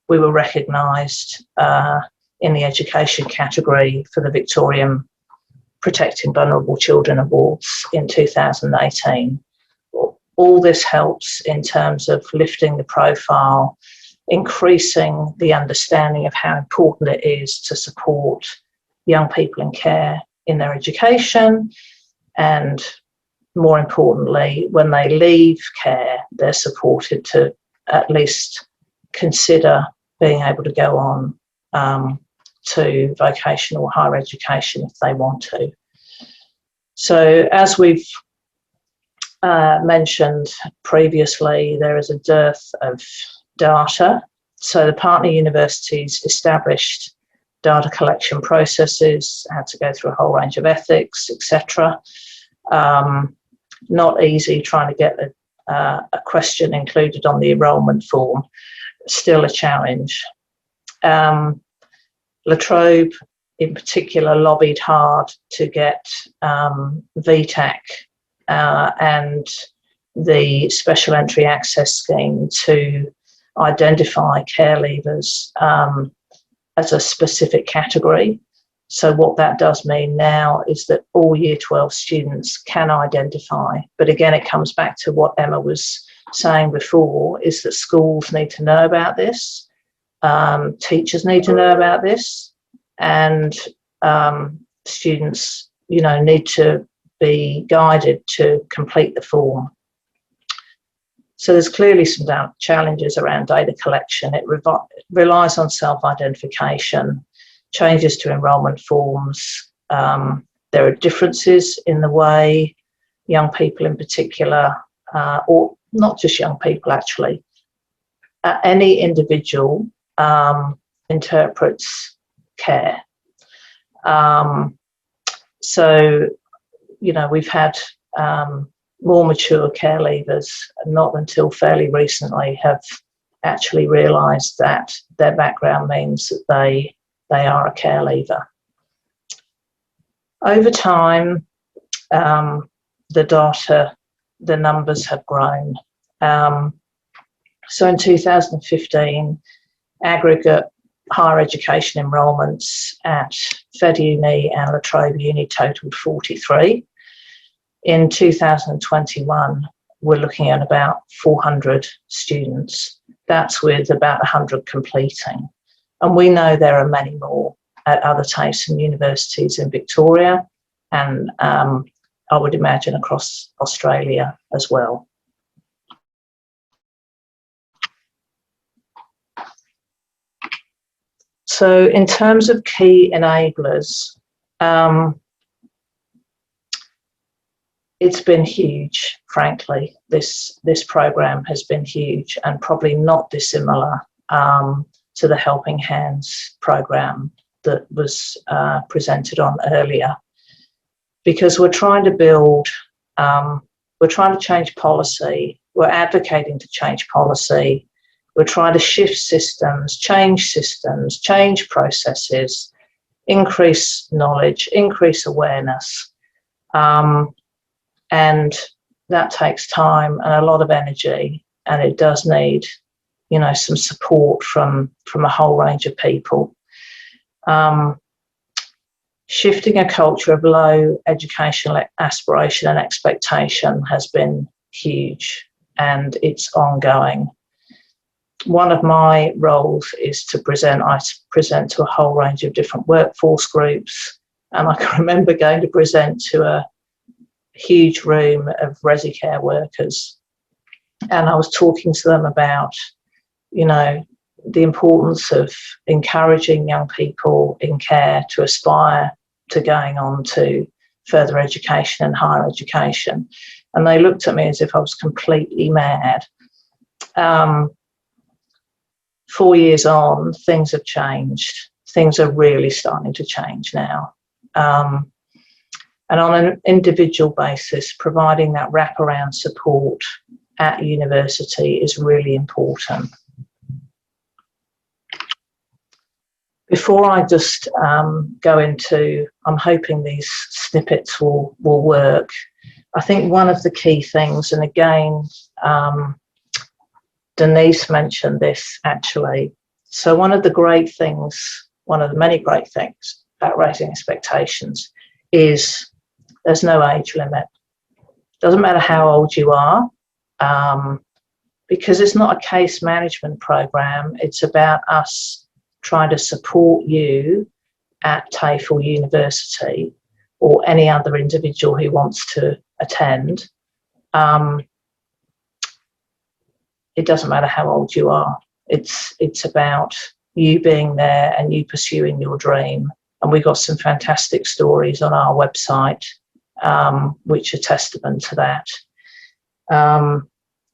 We were recognised in the education category for the Victorian Protecting Vulnerable Children Awards in 2018. All this helps in terms of lifting the profile, increasing the understanding of how important it is to support young people in care in their education, and more importantly, when they leave care, they're supported to at least consider being able to go on to vocational higher education if they want to. So as we've mentioned previously, there is a dearth of data. So the partner universities established data collection processes, had to go through a whole range of ethics, etc. not easy trying to get a question included on the enrolment form, still a challenge. La Trobe in particular lobbied hard to get VTAC and the Special Entry Access Scheme to identify care leavers as a specific category. So what that does mean now is that all Year 12 students can identify. But again, it comes back to what Emma was saying before, is that schools need to know about this, teachers need to know about this, and students, need to be guided to complete the form. So there's clearly some challenges around data collection. It relies on self-identification, changes to enrolment forms. There are differences in the way young people in particular, or not just young people actually, any individual interprets care. So, we've had more mature care leavers, not until fairly recently, have actually realised that their background means that they are a care leaver. Over time, the numbers have grown. So in 2015, aggregate higher education enrolments at Fed Uni and La Trobe Uni totaled 43. In 2021, we're looking at about 400 students. That's with about 100 completing. And we know there are many more at other TAFEs and universities in Victoria, and I would imagine across Australia as well. So in terms of key enablers, it's been huge, frankly. This program has been huge and probably not dissimilar to the Helping Hands program that was presented on earlier, because we're trying to build, we're trying to change policy, we're advocating to change policy, we're trying to shift systems, change processes, increase knowledge, increase awareness. And that takes time and a lot of energy, and it does need, some support from a whole range of people. Shifting a culture of low educational aspiration and expectation has been huge, and it's ongoing. One of my roles is to present. I present to a whole range of different workforce groups, and I can remember going to present to a huge room of resi care workers, and I was talking to them about, the importance of encouraging young people in care to aspire to going on to further education and higher education, and they looked at me as if I was completely mad. 4 years on, things have changed. Things are really starting to change now. And on an individual basis, providing that wraparound support at university is really important. Before I just go into, I'm hoping these snippets will work. I think one of the key things, and again, Denise mentioned this actually. So one of the many great things about raising expectations is there's no age limit. Doesn't matter how old you are, because it's not a case management program. It's about us trying to support you at TAFE or university, or any other individual who wants to attend. It doesn't matter how old you are. It's about you being there and you pursuing your dream. And we've got some fantastic stories on our website, which are testament to that.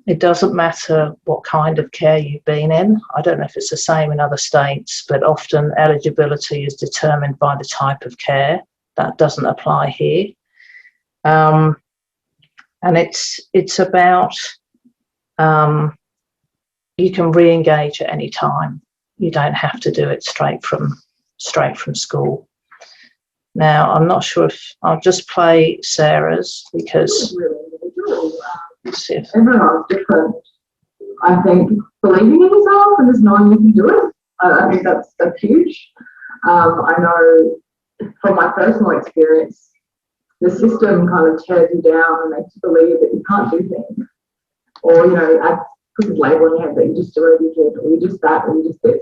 It doesn't matter what kind of care you've been in. I don't know if it's the same in other states, but often eligibility is determined by the type of care. That doesn't apply here. and it's about you can re-engage at any time. You don't have to do it straight from school. Now, I'm not sure if I'll just play Sarah's, because let's see if everyone's different. I think believing in yourself and just knowing you can do it, I think that's huge. I know from my personal experience, the system kind of tears you down and makes you believe that you can't do things, or puts a label on your head that you're just a ready kid, or you're just that, or you're just this.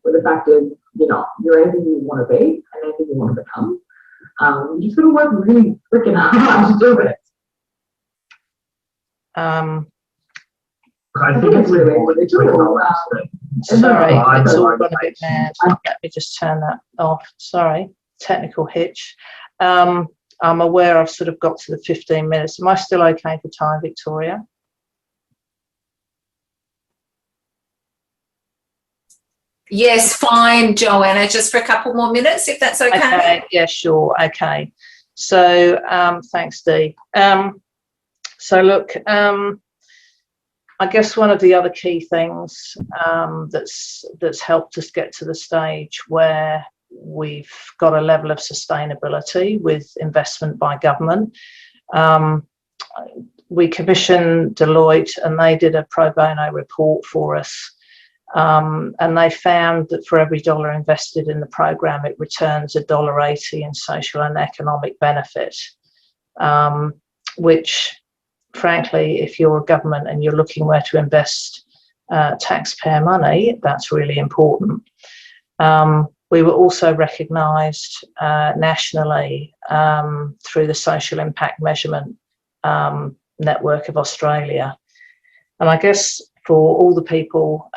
But the fact is, you're not. You're anything you want to be and anything you want to become. You just got to work really freaking hard to do it. I think it's really individual. Sorry, it's all gone a bit mad. Let me just turn that off. Sorry, technical hitch. I'm aware I've sort of got to the 15 minutes. Am I still okay for time, Victoria? Yes, fine, Joanna, just for a couple more minutes, if that's okay. Okay, yeah, sure, okay. So, thanks, Dee. So look, I guess one of the other key things that's helped us get to the stage where we've got a level of sustainability with investment by government. We commissioned Deloitte, and they did a pro bono report for us. And they found that for every dollar invested in the program, it returns $1.80 in social and economic benefit, which, frankly, if you're a government and you're looking where to invest taxpayer money, that's really important. We were also recognised nationally through the Social Impact Measurement Network of Australia. And I guess for all the people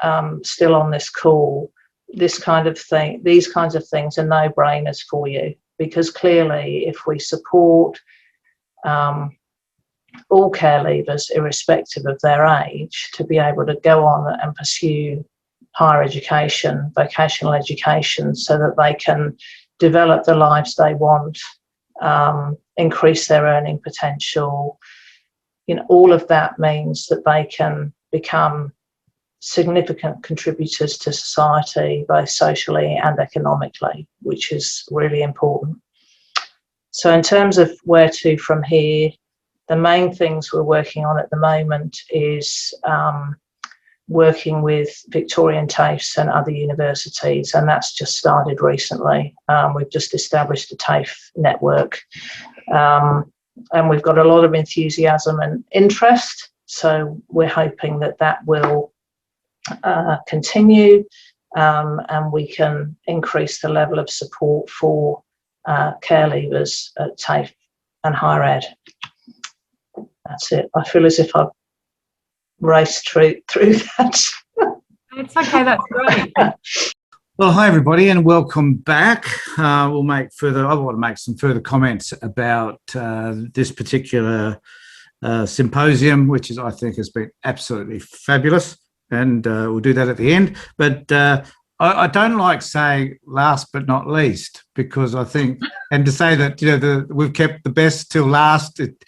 still on this call, these kinds of things are no-brainers for you, because clearly if we support all care leavers, irrespective of their age, to be able to go on and pursue higher education, vocational education, so that they can develop the lives they want, increase their earning potential, all of that means that they can become significant contributors to society, both socially and economically, which is really important. So in terms of where to from here, the main things we're working on at the moment is working with Victorian TAFEs and other universities, and that's just started recently. We've just established a TAFE network, and we've got a lot of enthusiasm and interest, so we're hoping that that will continue, and we can increase the level of support for care leavers at TAFE and higher ed. That's it. I feel as if I've raced through that. It's okay, that's great. Well, hi everybody, and welcome back. I want to make some further comments about this particular symposium, which I think has been absolutely fabulous, and we'll do that at the end. But I don't like saying last but not least, because I think, and to say that we've kept the best till last, it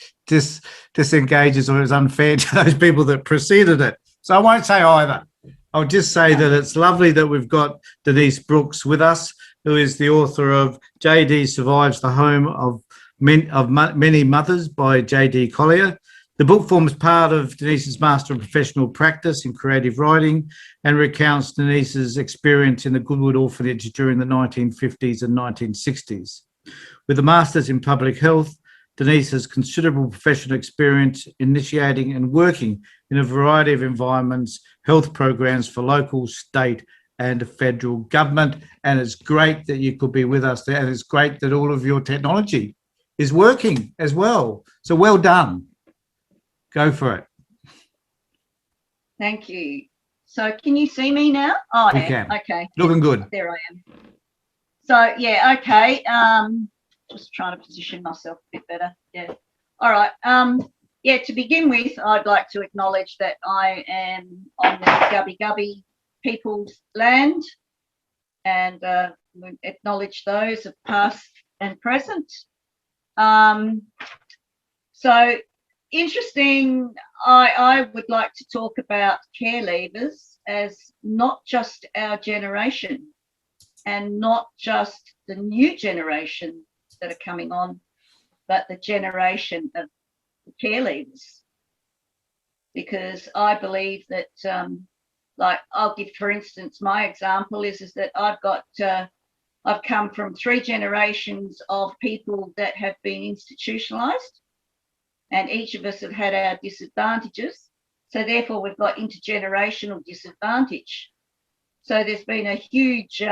disengages or is unfair to those people that preceded it. So I won't say either. I'll just say that it's lovely that we've got Denise Brooks with us, who is the author of JD Survives the Home of Many Mothers by JD Collier. The book forms part of Denise's Master of Professional Practice in Creative Writing and recounts Denise's experience in the Goodwood Orphanage during the 1950s and 1960s. With a Master's in Public Health, Denise has considerable professional experience initiating and working in a variety of environments, health programs for local, state and federal government. And it's great that you could be with us there. And it's great that all of your technology is working as well. So well done. Go for it. Thank you. So can you see me now? Oh, we can. Okay. Looking good. There I am. So, yeah, okay. Just trying to position myself a bit better. Yeah. All right. Yeah, to begin with, I'd like to acknowledge that I am on the Gubbi Gubbi people's land, and acknowledge those of past and present. So interesting. I would like to talk about care leavers as not just our generation and not just the new generation that are coming on, but the generation of the care leavers. Because I believe that, like, I'll give, for instance, my example is that I've come from 3 generations of people that have been institutionalised, and each of us have had our disadvantages. So therefore, we've got intergenerational disadvantage. So there's been a huge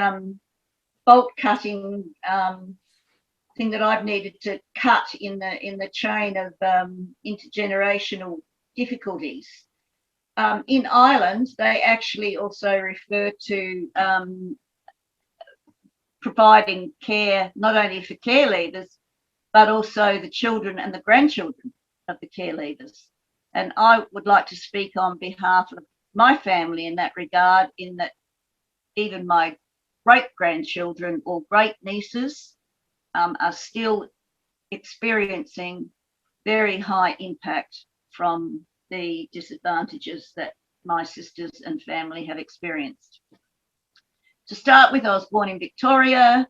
bolt cutting thing that I've needed to cut in the chain of intergenerational difficulties. In Ireland, they actually also refer to providing care not only for care leavers, but also the children and the grandchildren of the care leavers. And I would like to speak on behalf of my family in that regard, in that even my great-grandchildren or great-nieces are still experiencing very high impact from the disadvantages that my sisters and family have experienced. To start with, I was born in Victoria.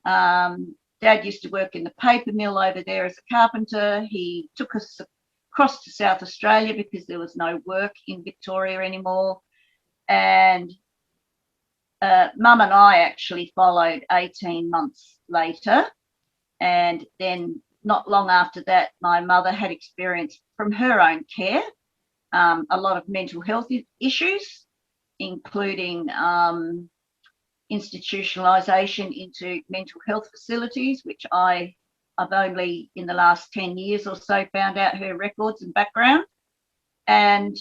Dad used to work in the paper mill over there as a carpenter. He took us across to South Australia because there was no work in Victoria anymore. And Mum and I actually followed 18 months later. And then not long after that, my mother had experienced from her own care a lot of mental health issues, including institutionalisation into mental health facilities, which I've only in the last 10 years or so found out her records and background. And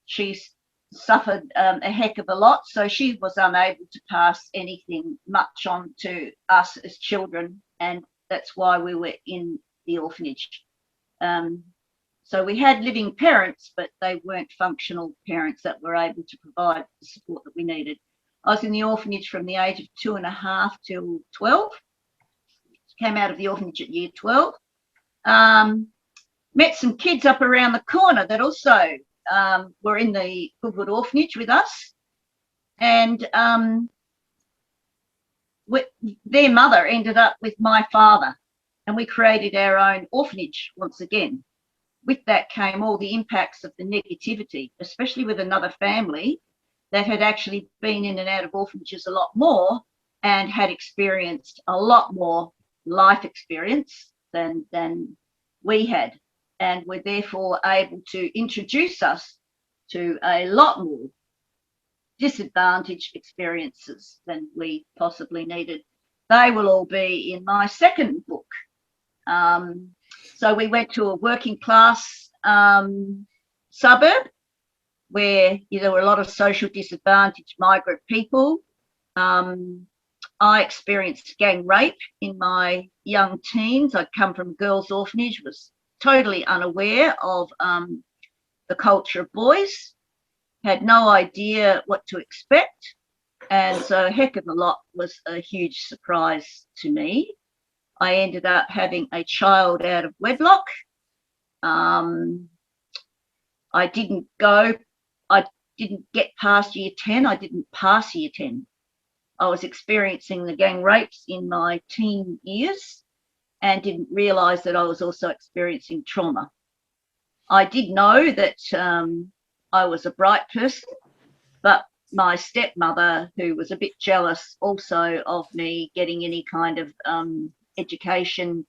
she's suffered a heck of a lot, so she was unable to pass anything much on to us as children, and that's why we were in the orphanage. So we had living parents, but they weren't functional parents that were able to provide the support that we needed. I was in the orphanage from the age of 2.5 till 12. Came out of the orphanage at year 12. Met some kids up around the corner that also were in the Goodwood orphanage with us. And their mother ended up with my father, and we created our own orphanage once again. With that came all the impacts of the negativity, especially with another family that had actually been in and out of orphanages a lot more and had experienced a lot more life experience than we had, and were therefore able to introduce us to a lot more disadvantaged experiences than we possibly needed. They will all be in my second book. So we went to a working class suburb where there were a lot of social disadvantaged migrant people. I experienced gang rape in my young teens. I'd come from a girls' orphanage, was totally unaware of the culture of boys, had no idea what to expect. And so a heck of a lot was a huge surprise to me. I ended up having a child out of wedlock. I didn't get past year 10. I didn't pass year 10. I was experiencing the gang rapes in my teen years and didn't realise that I was also experiencing trauma. I did know that I was a bright person, but my stepmother, who was a bit jealous also of me getting any kind of education,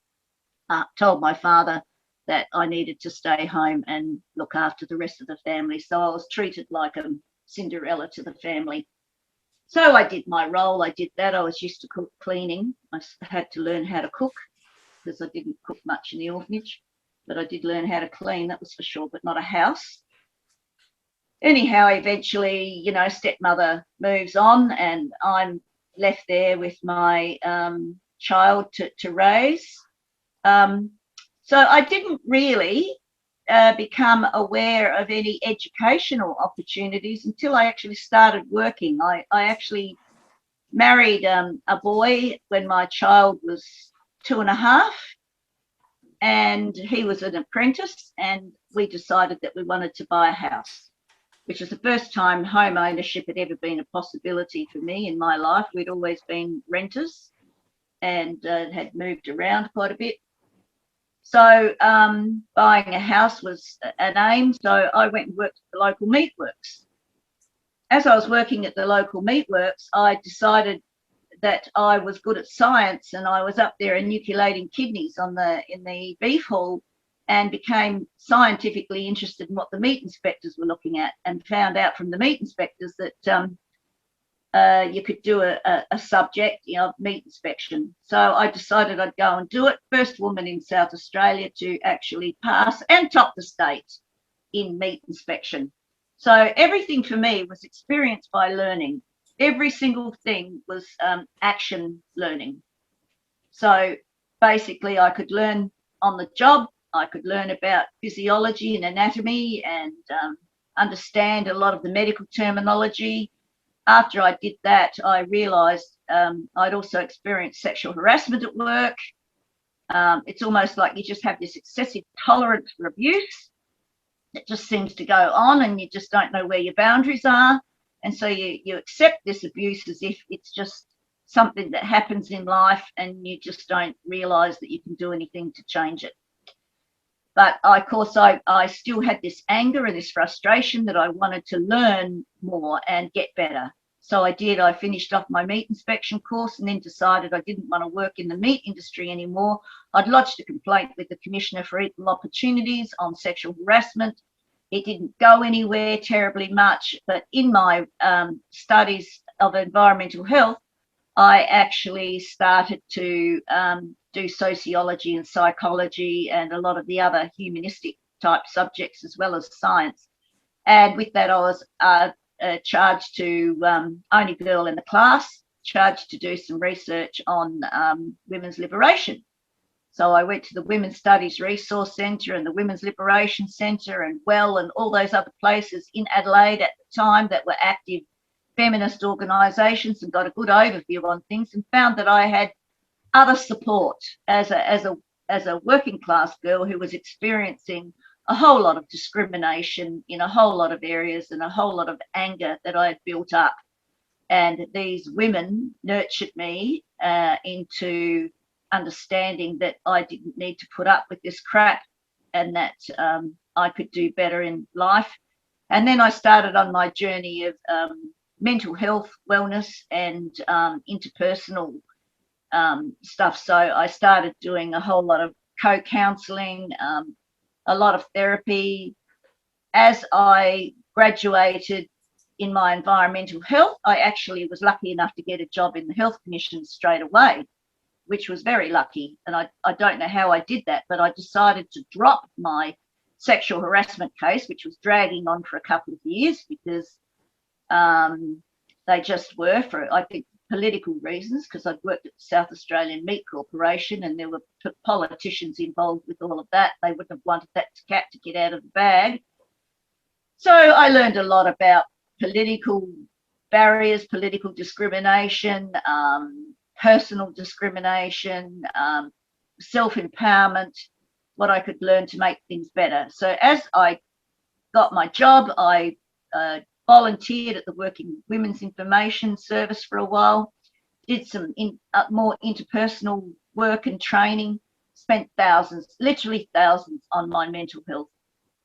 told my father that I needed to stay home and look after the rest of the family. So I was treated like a Cinderella to the family. So I did my role. I did that. I was used to cleaning. I had to learn how to cook because I didn't cook much in the orphanage, but I did learn how to clean, that was for sure, but not a house. Anyhow, eventually, stepmother moves on and I'm left there with my child to raise. So I didn't really become aware of any educational opportunities until I actually started working. I actually married a boy when my child was 2.5, and he was an apprentice, and we decided that we wanted to buy a house, which was the first time home ownership had ever been a possibility for me in my life. We'd always been renters and had moved around quite a bit. So buying a house was an aim. So I went and worked at the local meatworks. As I was working at the local meatworks, I decided that I was good at science, and I was up there inoculating kidneys in the beef hall, and became scientifically interested in what the meat inspectors were looking at, and found out from the meat inspectors that you could do a subject, meat inspection. So I decided I'd go and do it. First woman in South Australia to actually pass and top the state in meat inspection. So everything for me was experience by learning. Every single thing was action learning. So basically I could learn on the job. I could learn about physiology and anatomy, and understand a lot of the medical terminology. After I did that, I realised I'd also experienced sexual harassment at work. It's almost like you just have this excessive tolerance for abuse that just seems to go on, and you just don't know where your boundaries are. And so you accept this abuse as if it's just something that happens in life, and you just don't realise that you can do anything to change it. But of course, I still had this anger and this frustration that I wanted to learn more and get better. So I did. I finished off my meat inspection course, and then decided I didn't want to work in the meat industry anymore. I'd lodged a complaint with the Commissioner for Equal Opportunities on sexual harassment. It didn't go anywhere terribly much, but in my studies of environmental health, I actually started to do sociology and psychology and a lot of the other humanistic type subjects, as well as science. And with that, I was charged to, only girl in the class, charged to do some research on women's liberation. So I went to the Women's Studies Resource Centre and the Women's Liberation Centre and WELL and all those other places in Adelaide at the time that were active feminist organisations, and got a good overview on things, and found that I had other support as a working class girl who was experiencing a whole lot of discrimination in a whole lot of areas, and a whole lot of anger that I had built up. And these women nurtured me into understanding that I didn't need to put up with this crap, and that I could do better in life. And then I started on my journey of mental health, wellness, and interpersonal stuff. So I started doing a whole lot of co-counselling, a lot of therapy. As I graduated in my environmental health, I actually was lucky enough to get a job in the Health Commission straight away, which was very lucky. And I don't know how I did that, but I decided to drop my sexual harassment case, which was dragging on for a couple of years, because they just were, for I think political reasons, because I'd worked at the South Australian Meat Corporation, and there were politicians involved with all of that. They wouldn't have wanted that cat to get out of the bag. So I learned a lot about political barriers, political discrimination, personal discrimination, self-empowerment, what I could learn to make things better. So as I got my job, I volunteered at the Working Women's Information Service for a while, did some more interpersonal work and training, spent thousands, literally thousands, on my mental health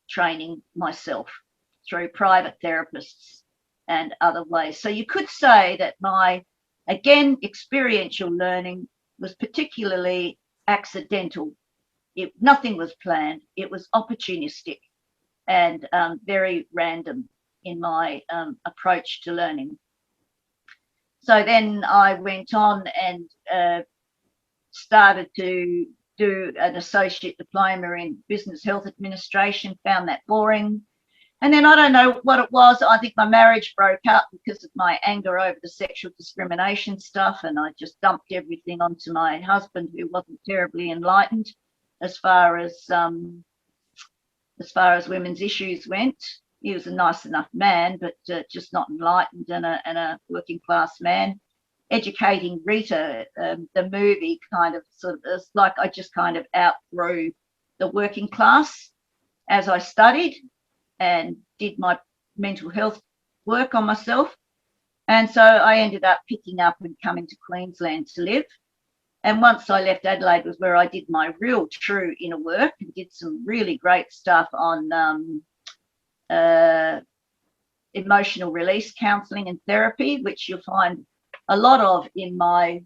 training myself through private therapists and other ways. So you could say that my, again, experiential learning was particularly accidental. Nothing was planned. It was opportunistic and very random in my approach to learning. So then I went on and started to do an associate diploma in business health administration, found that boring. And then I don't know what it was. I think my marriage broke up because of my anger over the sexual discrimination stuff, and I just dumped everything onto my husband, who wasn't terribly enlightened as far as women's issues went. He was a nice enough man, but just not enlightened, and a working class man. Educating Rita, the movie, kind of sort of, it's like I just kind of outgrew the working class as I studied and did my mental health work on myself. And so I ended up picking up and coming to Queensland to live. And once I left Adelaide was where I did my real true inner work and did some really great stuff on emotional release counselling and therapy, which you'll find a lot of in my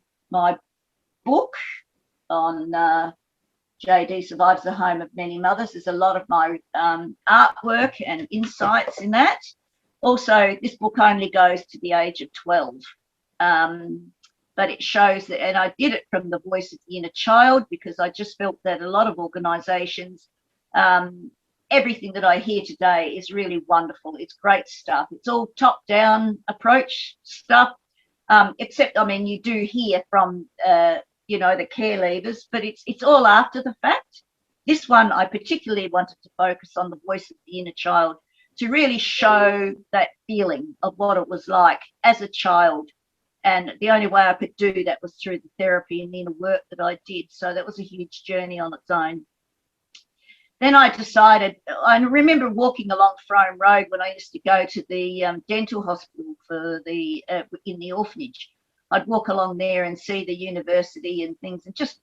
book on JD Survives the Home of Many Mothers. There's a lot of my artwork and insights in that. Also, this book only goes to the age of 12, but it shows that, and I did it from the voice of the inner child, because I just felt that a lot of organisations, everything that I hear today is really wonderful. It's great stuff. It's all top-down approach stuff, except, I mean, you do hear from, you know, the care leavers, but it's all after the fact. This one, I particularly wanted to focus on the voice of the inner child, to really show that feeling of what it was like as a child. And the only way I could do that was through the therapy and inner work that I did. So that was a huge journey on its own. Then I decided, I remember walking along Frome Road when I used to go to the dental hospital for the in the orphanage. I'd walk along there and see the university and things, and just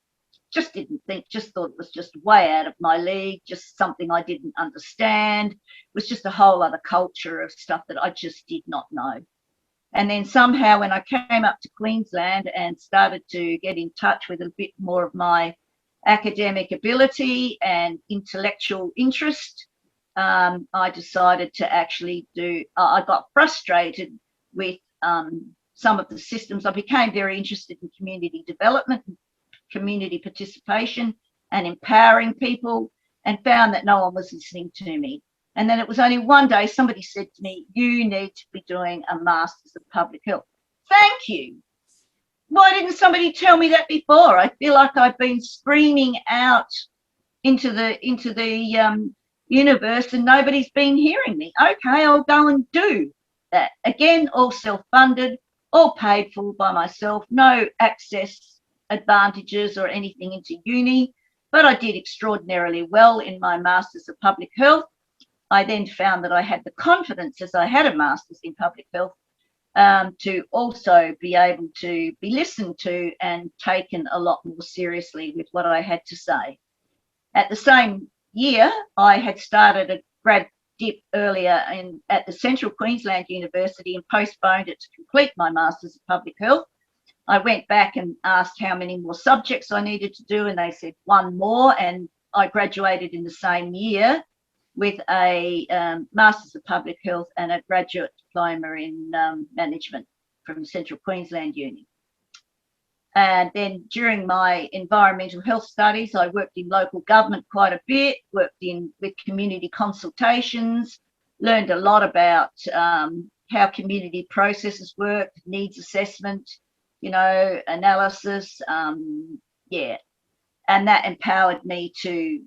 didn't think, just thought it was just way out of my league, just something I didn't understand. It was just a whole other culture of stuff that I just did not know. And then somehow when I came up to Queensland and started to get in touch with a bit more of my academic ability and intellectual interest, I decided to actually I got frustrated with some of the systems. I became very interested in community development, community participation and empowering people, and found that no one was listening to me. And then it was only one day somebody said to me, you need to be doing a Masters of Public Health. Thank you. Why didn't somebody tell me that before? I feel like I've been screaming out into the universe and nobody's been hearing me. Okay, I'll go and do that. Again, all self-funded, all paid for by myself, no access advantages or anything into uni, but I did extraordinarily well in my Masters of Public Health. I then found that I had the confidence, as I had a Masters in Public Health, to also be able to be listened to and taken a lot more seriously with what I had to say. At the same year, I had started a grad dip earlier at the Central Queensland University and postponed it to complete my Masters of Public Health. I went back and asked how many more subjects I needed to do, and they said one more, and I graduated in the same year with a Masters of Public Health and a graduate diploma in management from Central Queensland Uni. And then during my environmental health studies, I worked in local government quite a bit, worked with community consultations, learned a lot about how community processes work, needs assessment, you know, analysis, yeah. And that empowered me to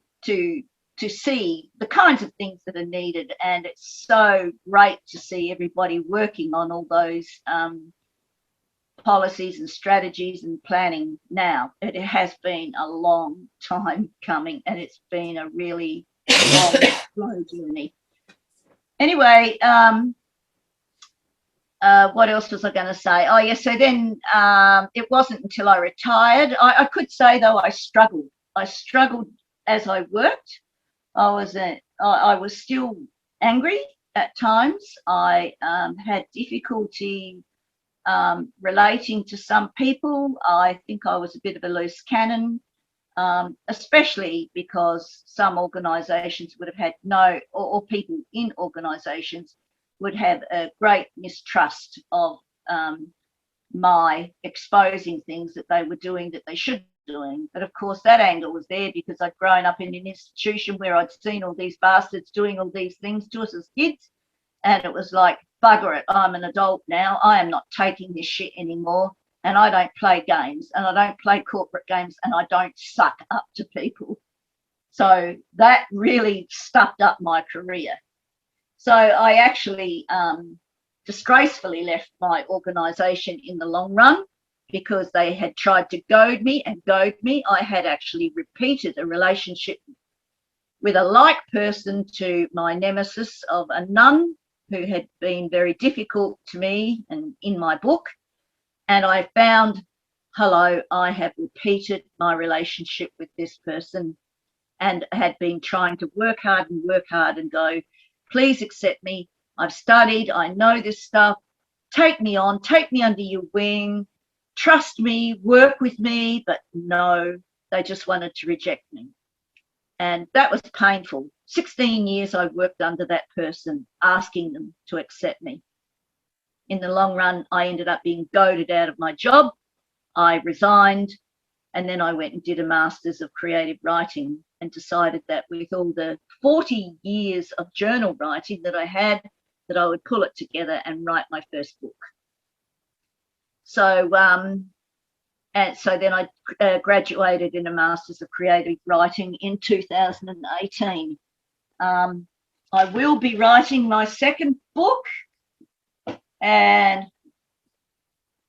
see the kinds of things that are needed. And it's so great to see everybody working on all those policies and strategies and planning now. It has been a long time coming, and it's been a really long, slow journey. Anyway, what else was I going to say? Oh, yeah, so then it wasn't until I retired. I could say, though, I struggled. I struggled as I worked. I was still angry at times. I had difficulty relating to some people. I think I was a bit of a loose cannon, especially because some organisations would have had or people in organisations would have a great mistrust of my exposing things that they were doing that they should be doing. But of course that angle was there because I'd grown up in an institution where I'd seen all these bastards doing all these things to us as kids, and it was like, bugger it, I'm an adult now, I am not taking this shit anymore, and I don't play games, and I don't play corporate games, and I don't suck up to people. So that really stuffed up my career. So I actually disgracefully left my organisation in the long run because they had tried to goad me. I had actually repeated a relationship with a like person to my nemesis of a nun who had been very difficult to me and in my book. And I found, hello, I have repeated my relationship with this person and had been trying to work hard and go, please accept me. I've studied, I know this stuff. Take me on, take me under your wing, trust me, work with me, but no, they just wanted to reject me. And that was painful. 16 years I worked under that person, asking them to accept me. In the long run, I ended up being goaded out of my job. I resigned, and then I went and did a Masters of Creative Writing and decided that with all the 40 years of journal writing that I had, that I would pull it together and write my first book. So, and so then I graduated in a Masters of Creative Writing in 2018. I will be writing my second book, and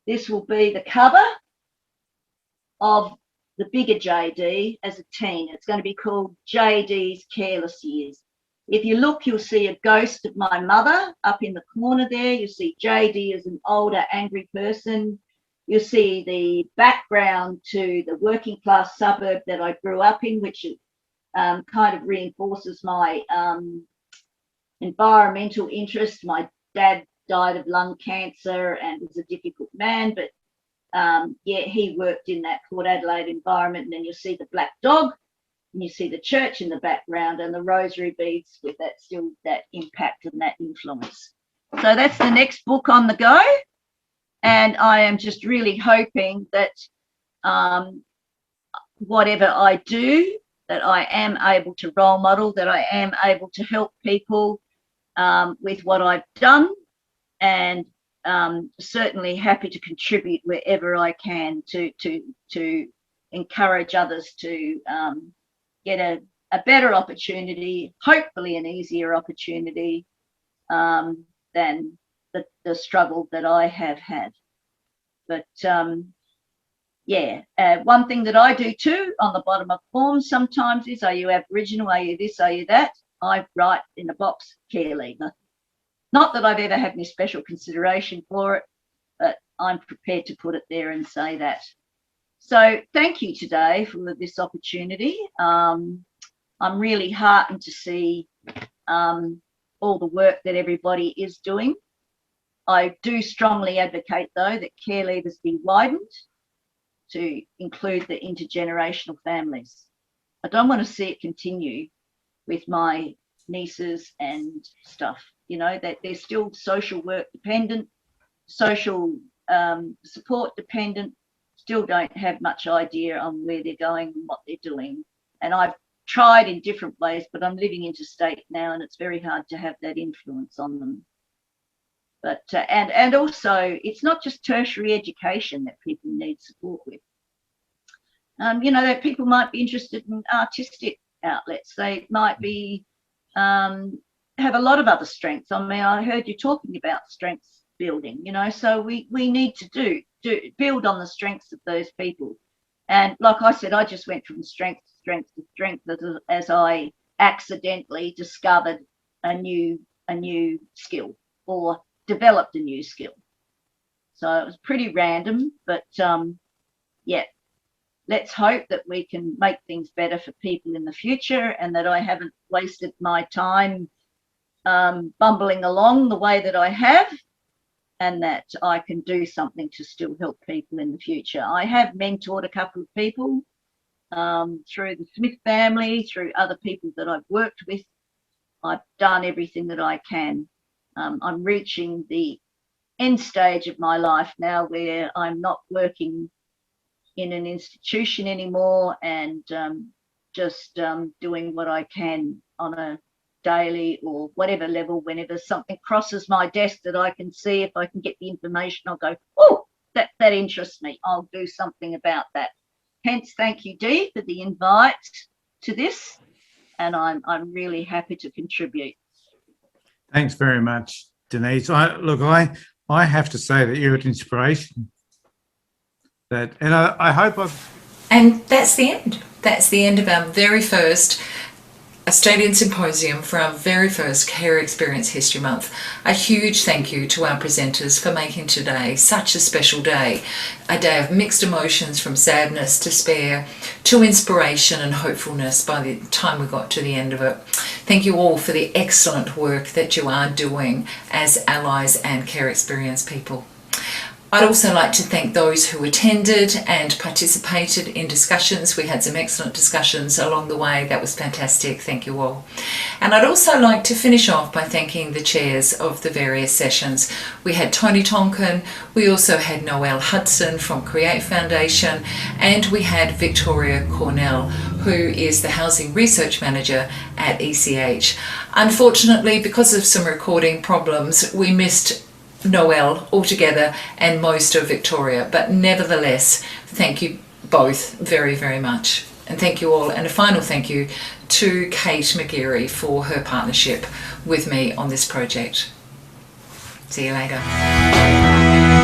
this will be the cover of the bigger JD as a teen. It's going to be called JD's Careless Years. If you look, you'll see a ghost of my mother up in the corner there. You'll see JD as an older, angry person. You'll see the background to the working class suburb that I grew up in, which kind of reinforces my environmental interest. My dad died of lung cancer and was a difficult man, but yeah, he worked in that Port Adelaide environment. And then you'll see the black dog, and you see the church in the background and the rosary beads with that still that impact and that influence. So that's the next book on the go. And I am just really hoping that whatever I do, that I am able to role model, that I am able to help people with what I've done, and certainly happy to contribute wherever I can to encourage others to get a better opportunity, hopefully an easier opportunity than the struggle that I have had. But yeah, one thing that I do too on the bottom of forms sometimes is, are you Aboriginal, are you this, are you that? I write in the box, care leaver. Not that I've ever had any special consideration for it, but I'm prepared to put it there and say that. So thank you today for this opportunity. I'm really heartened to see all the work that everybody is doing. I do strongly advocate, though, that care leavers be widened to include the intergenerational families. I don't want to see it continue with my nieces and stuff, you know, that they're still social work dependent, social support dependent, still don't have much idea on where they're going and what they're doing. And I've tried in different ways, but I'm living interstate now and it's very hard to have that influence on them. But and also, it's not just tertiary education that people need support with. You know, that people might be interested in artistic outlets. They might be have a lot of other strengths. I mean, I heard you talking about strengths building. You know, so we need to build on the strengths of those people. And like I said, I just went from strength to strength to strength as I accidentally discovered a new skill or developed a new skill. So it was pretty random, but yeah, let's hope that we can make things better for people in the future and that I haven't wasted my time bumbling along the way that I have, and that I can do something to still help people in the future. I have mentored a couple of people through the Smith family, through other people that I've worked with. I've done everything that I can. I'm reaching the end stage of my life now where I'm not working in an institution anymore and just doing what I can on a daily or whatever level. Whenever something crosses my desk that I can see, if I can get the information, I'll go, oh, that interests me. I'll do something about that. Hence, thank you, Dee, for the invite to this, and I'm really happy to contribute. Thanks very much, Denise. I have to say that you're an inspiration. And I hope I've... And that's the end. That's the end of our very first Australian Symposium for our very first Care Experience History Month. A huge thank you to our presenters for making today such a special day, a day of mixed emotions from sadness, despair, to inspiration and hopefulness by the time we got to the end of it. Thank you all for the excellent work that you are doing as allies and care experience people. I'd also like to thank those who attended and participated in discussions. We had some excellent discussions along the way. That was fantastic. Thank you all. And I'd also like to finish off by thanking the chairs of the various sessions. We had Tony Tonkin, we also had Noelle Hudson from Create Foundation, and we had Victoria Cornell, who is the Housing Research Manager at ECH. Unfortunately, because of some recording problems, we missed Noelle altogether and most of Victoria, but nevertheless, thank you both very, very much. And thank you all. And a final thank you to Kate McGeary for her partnership with me on this project. See you later.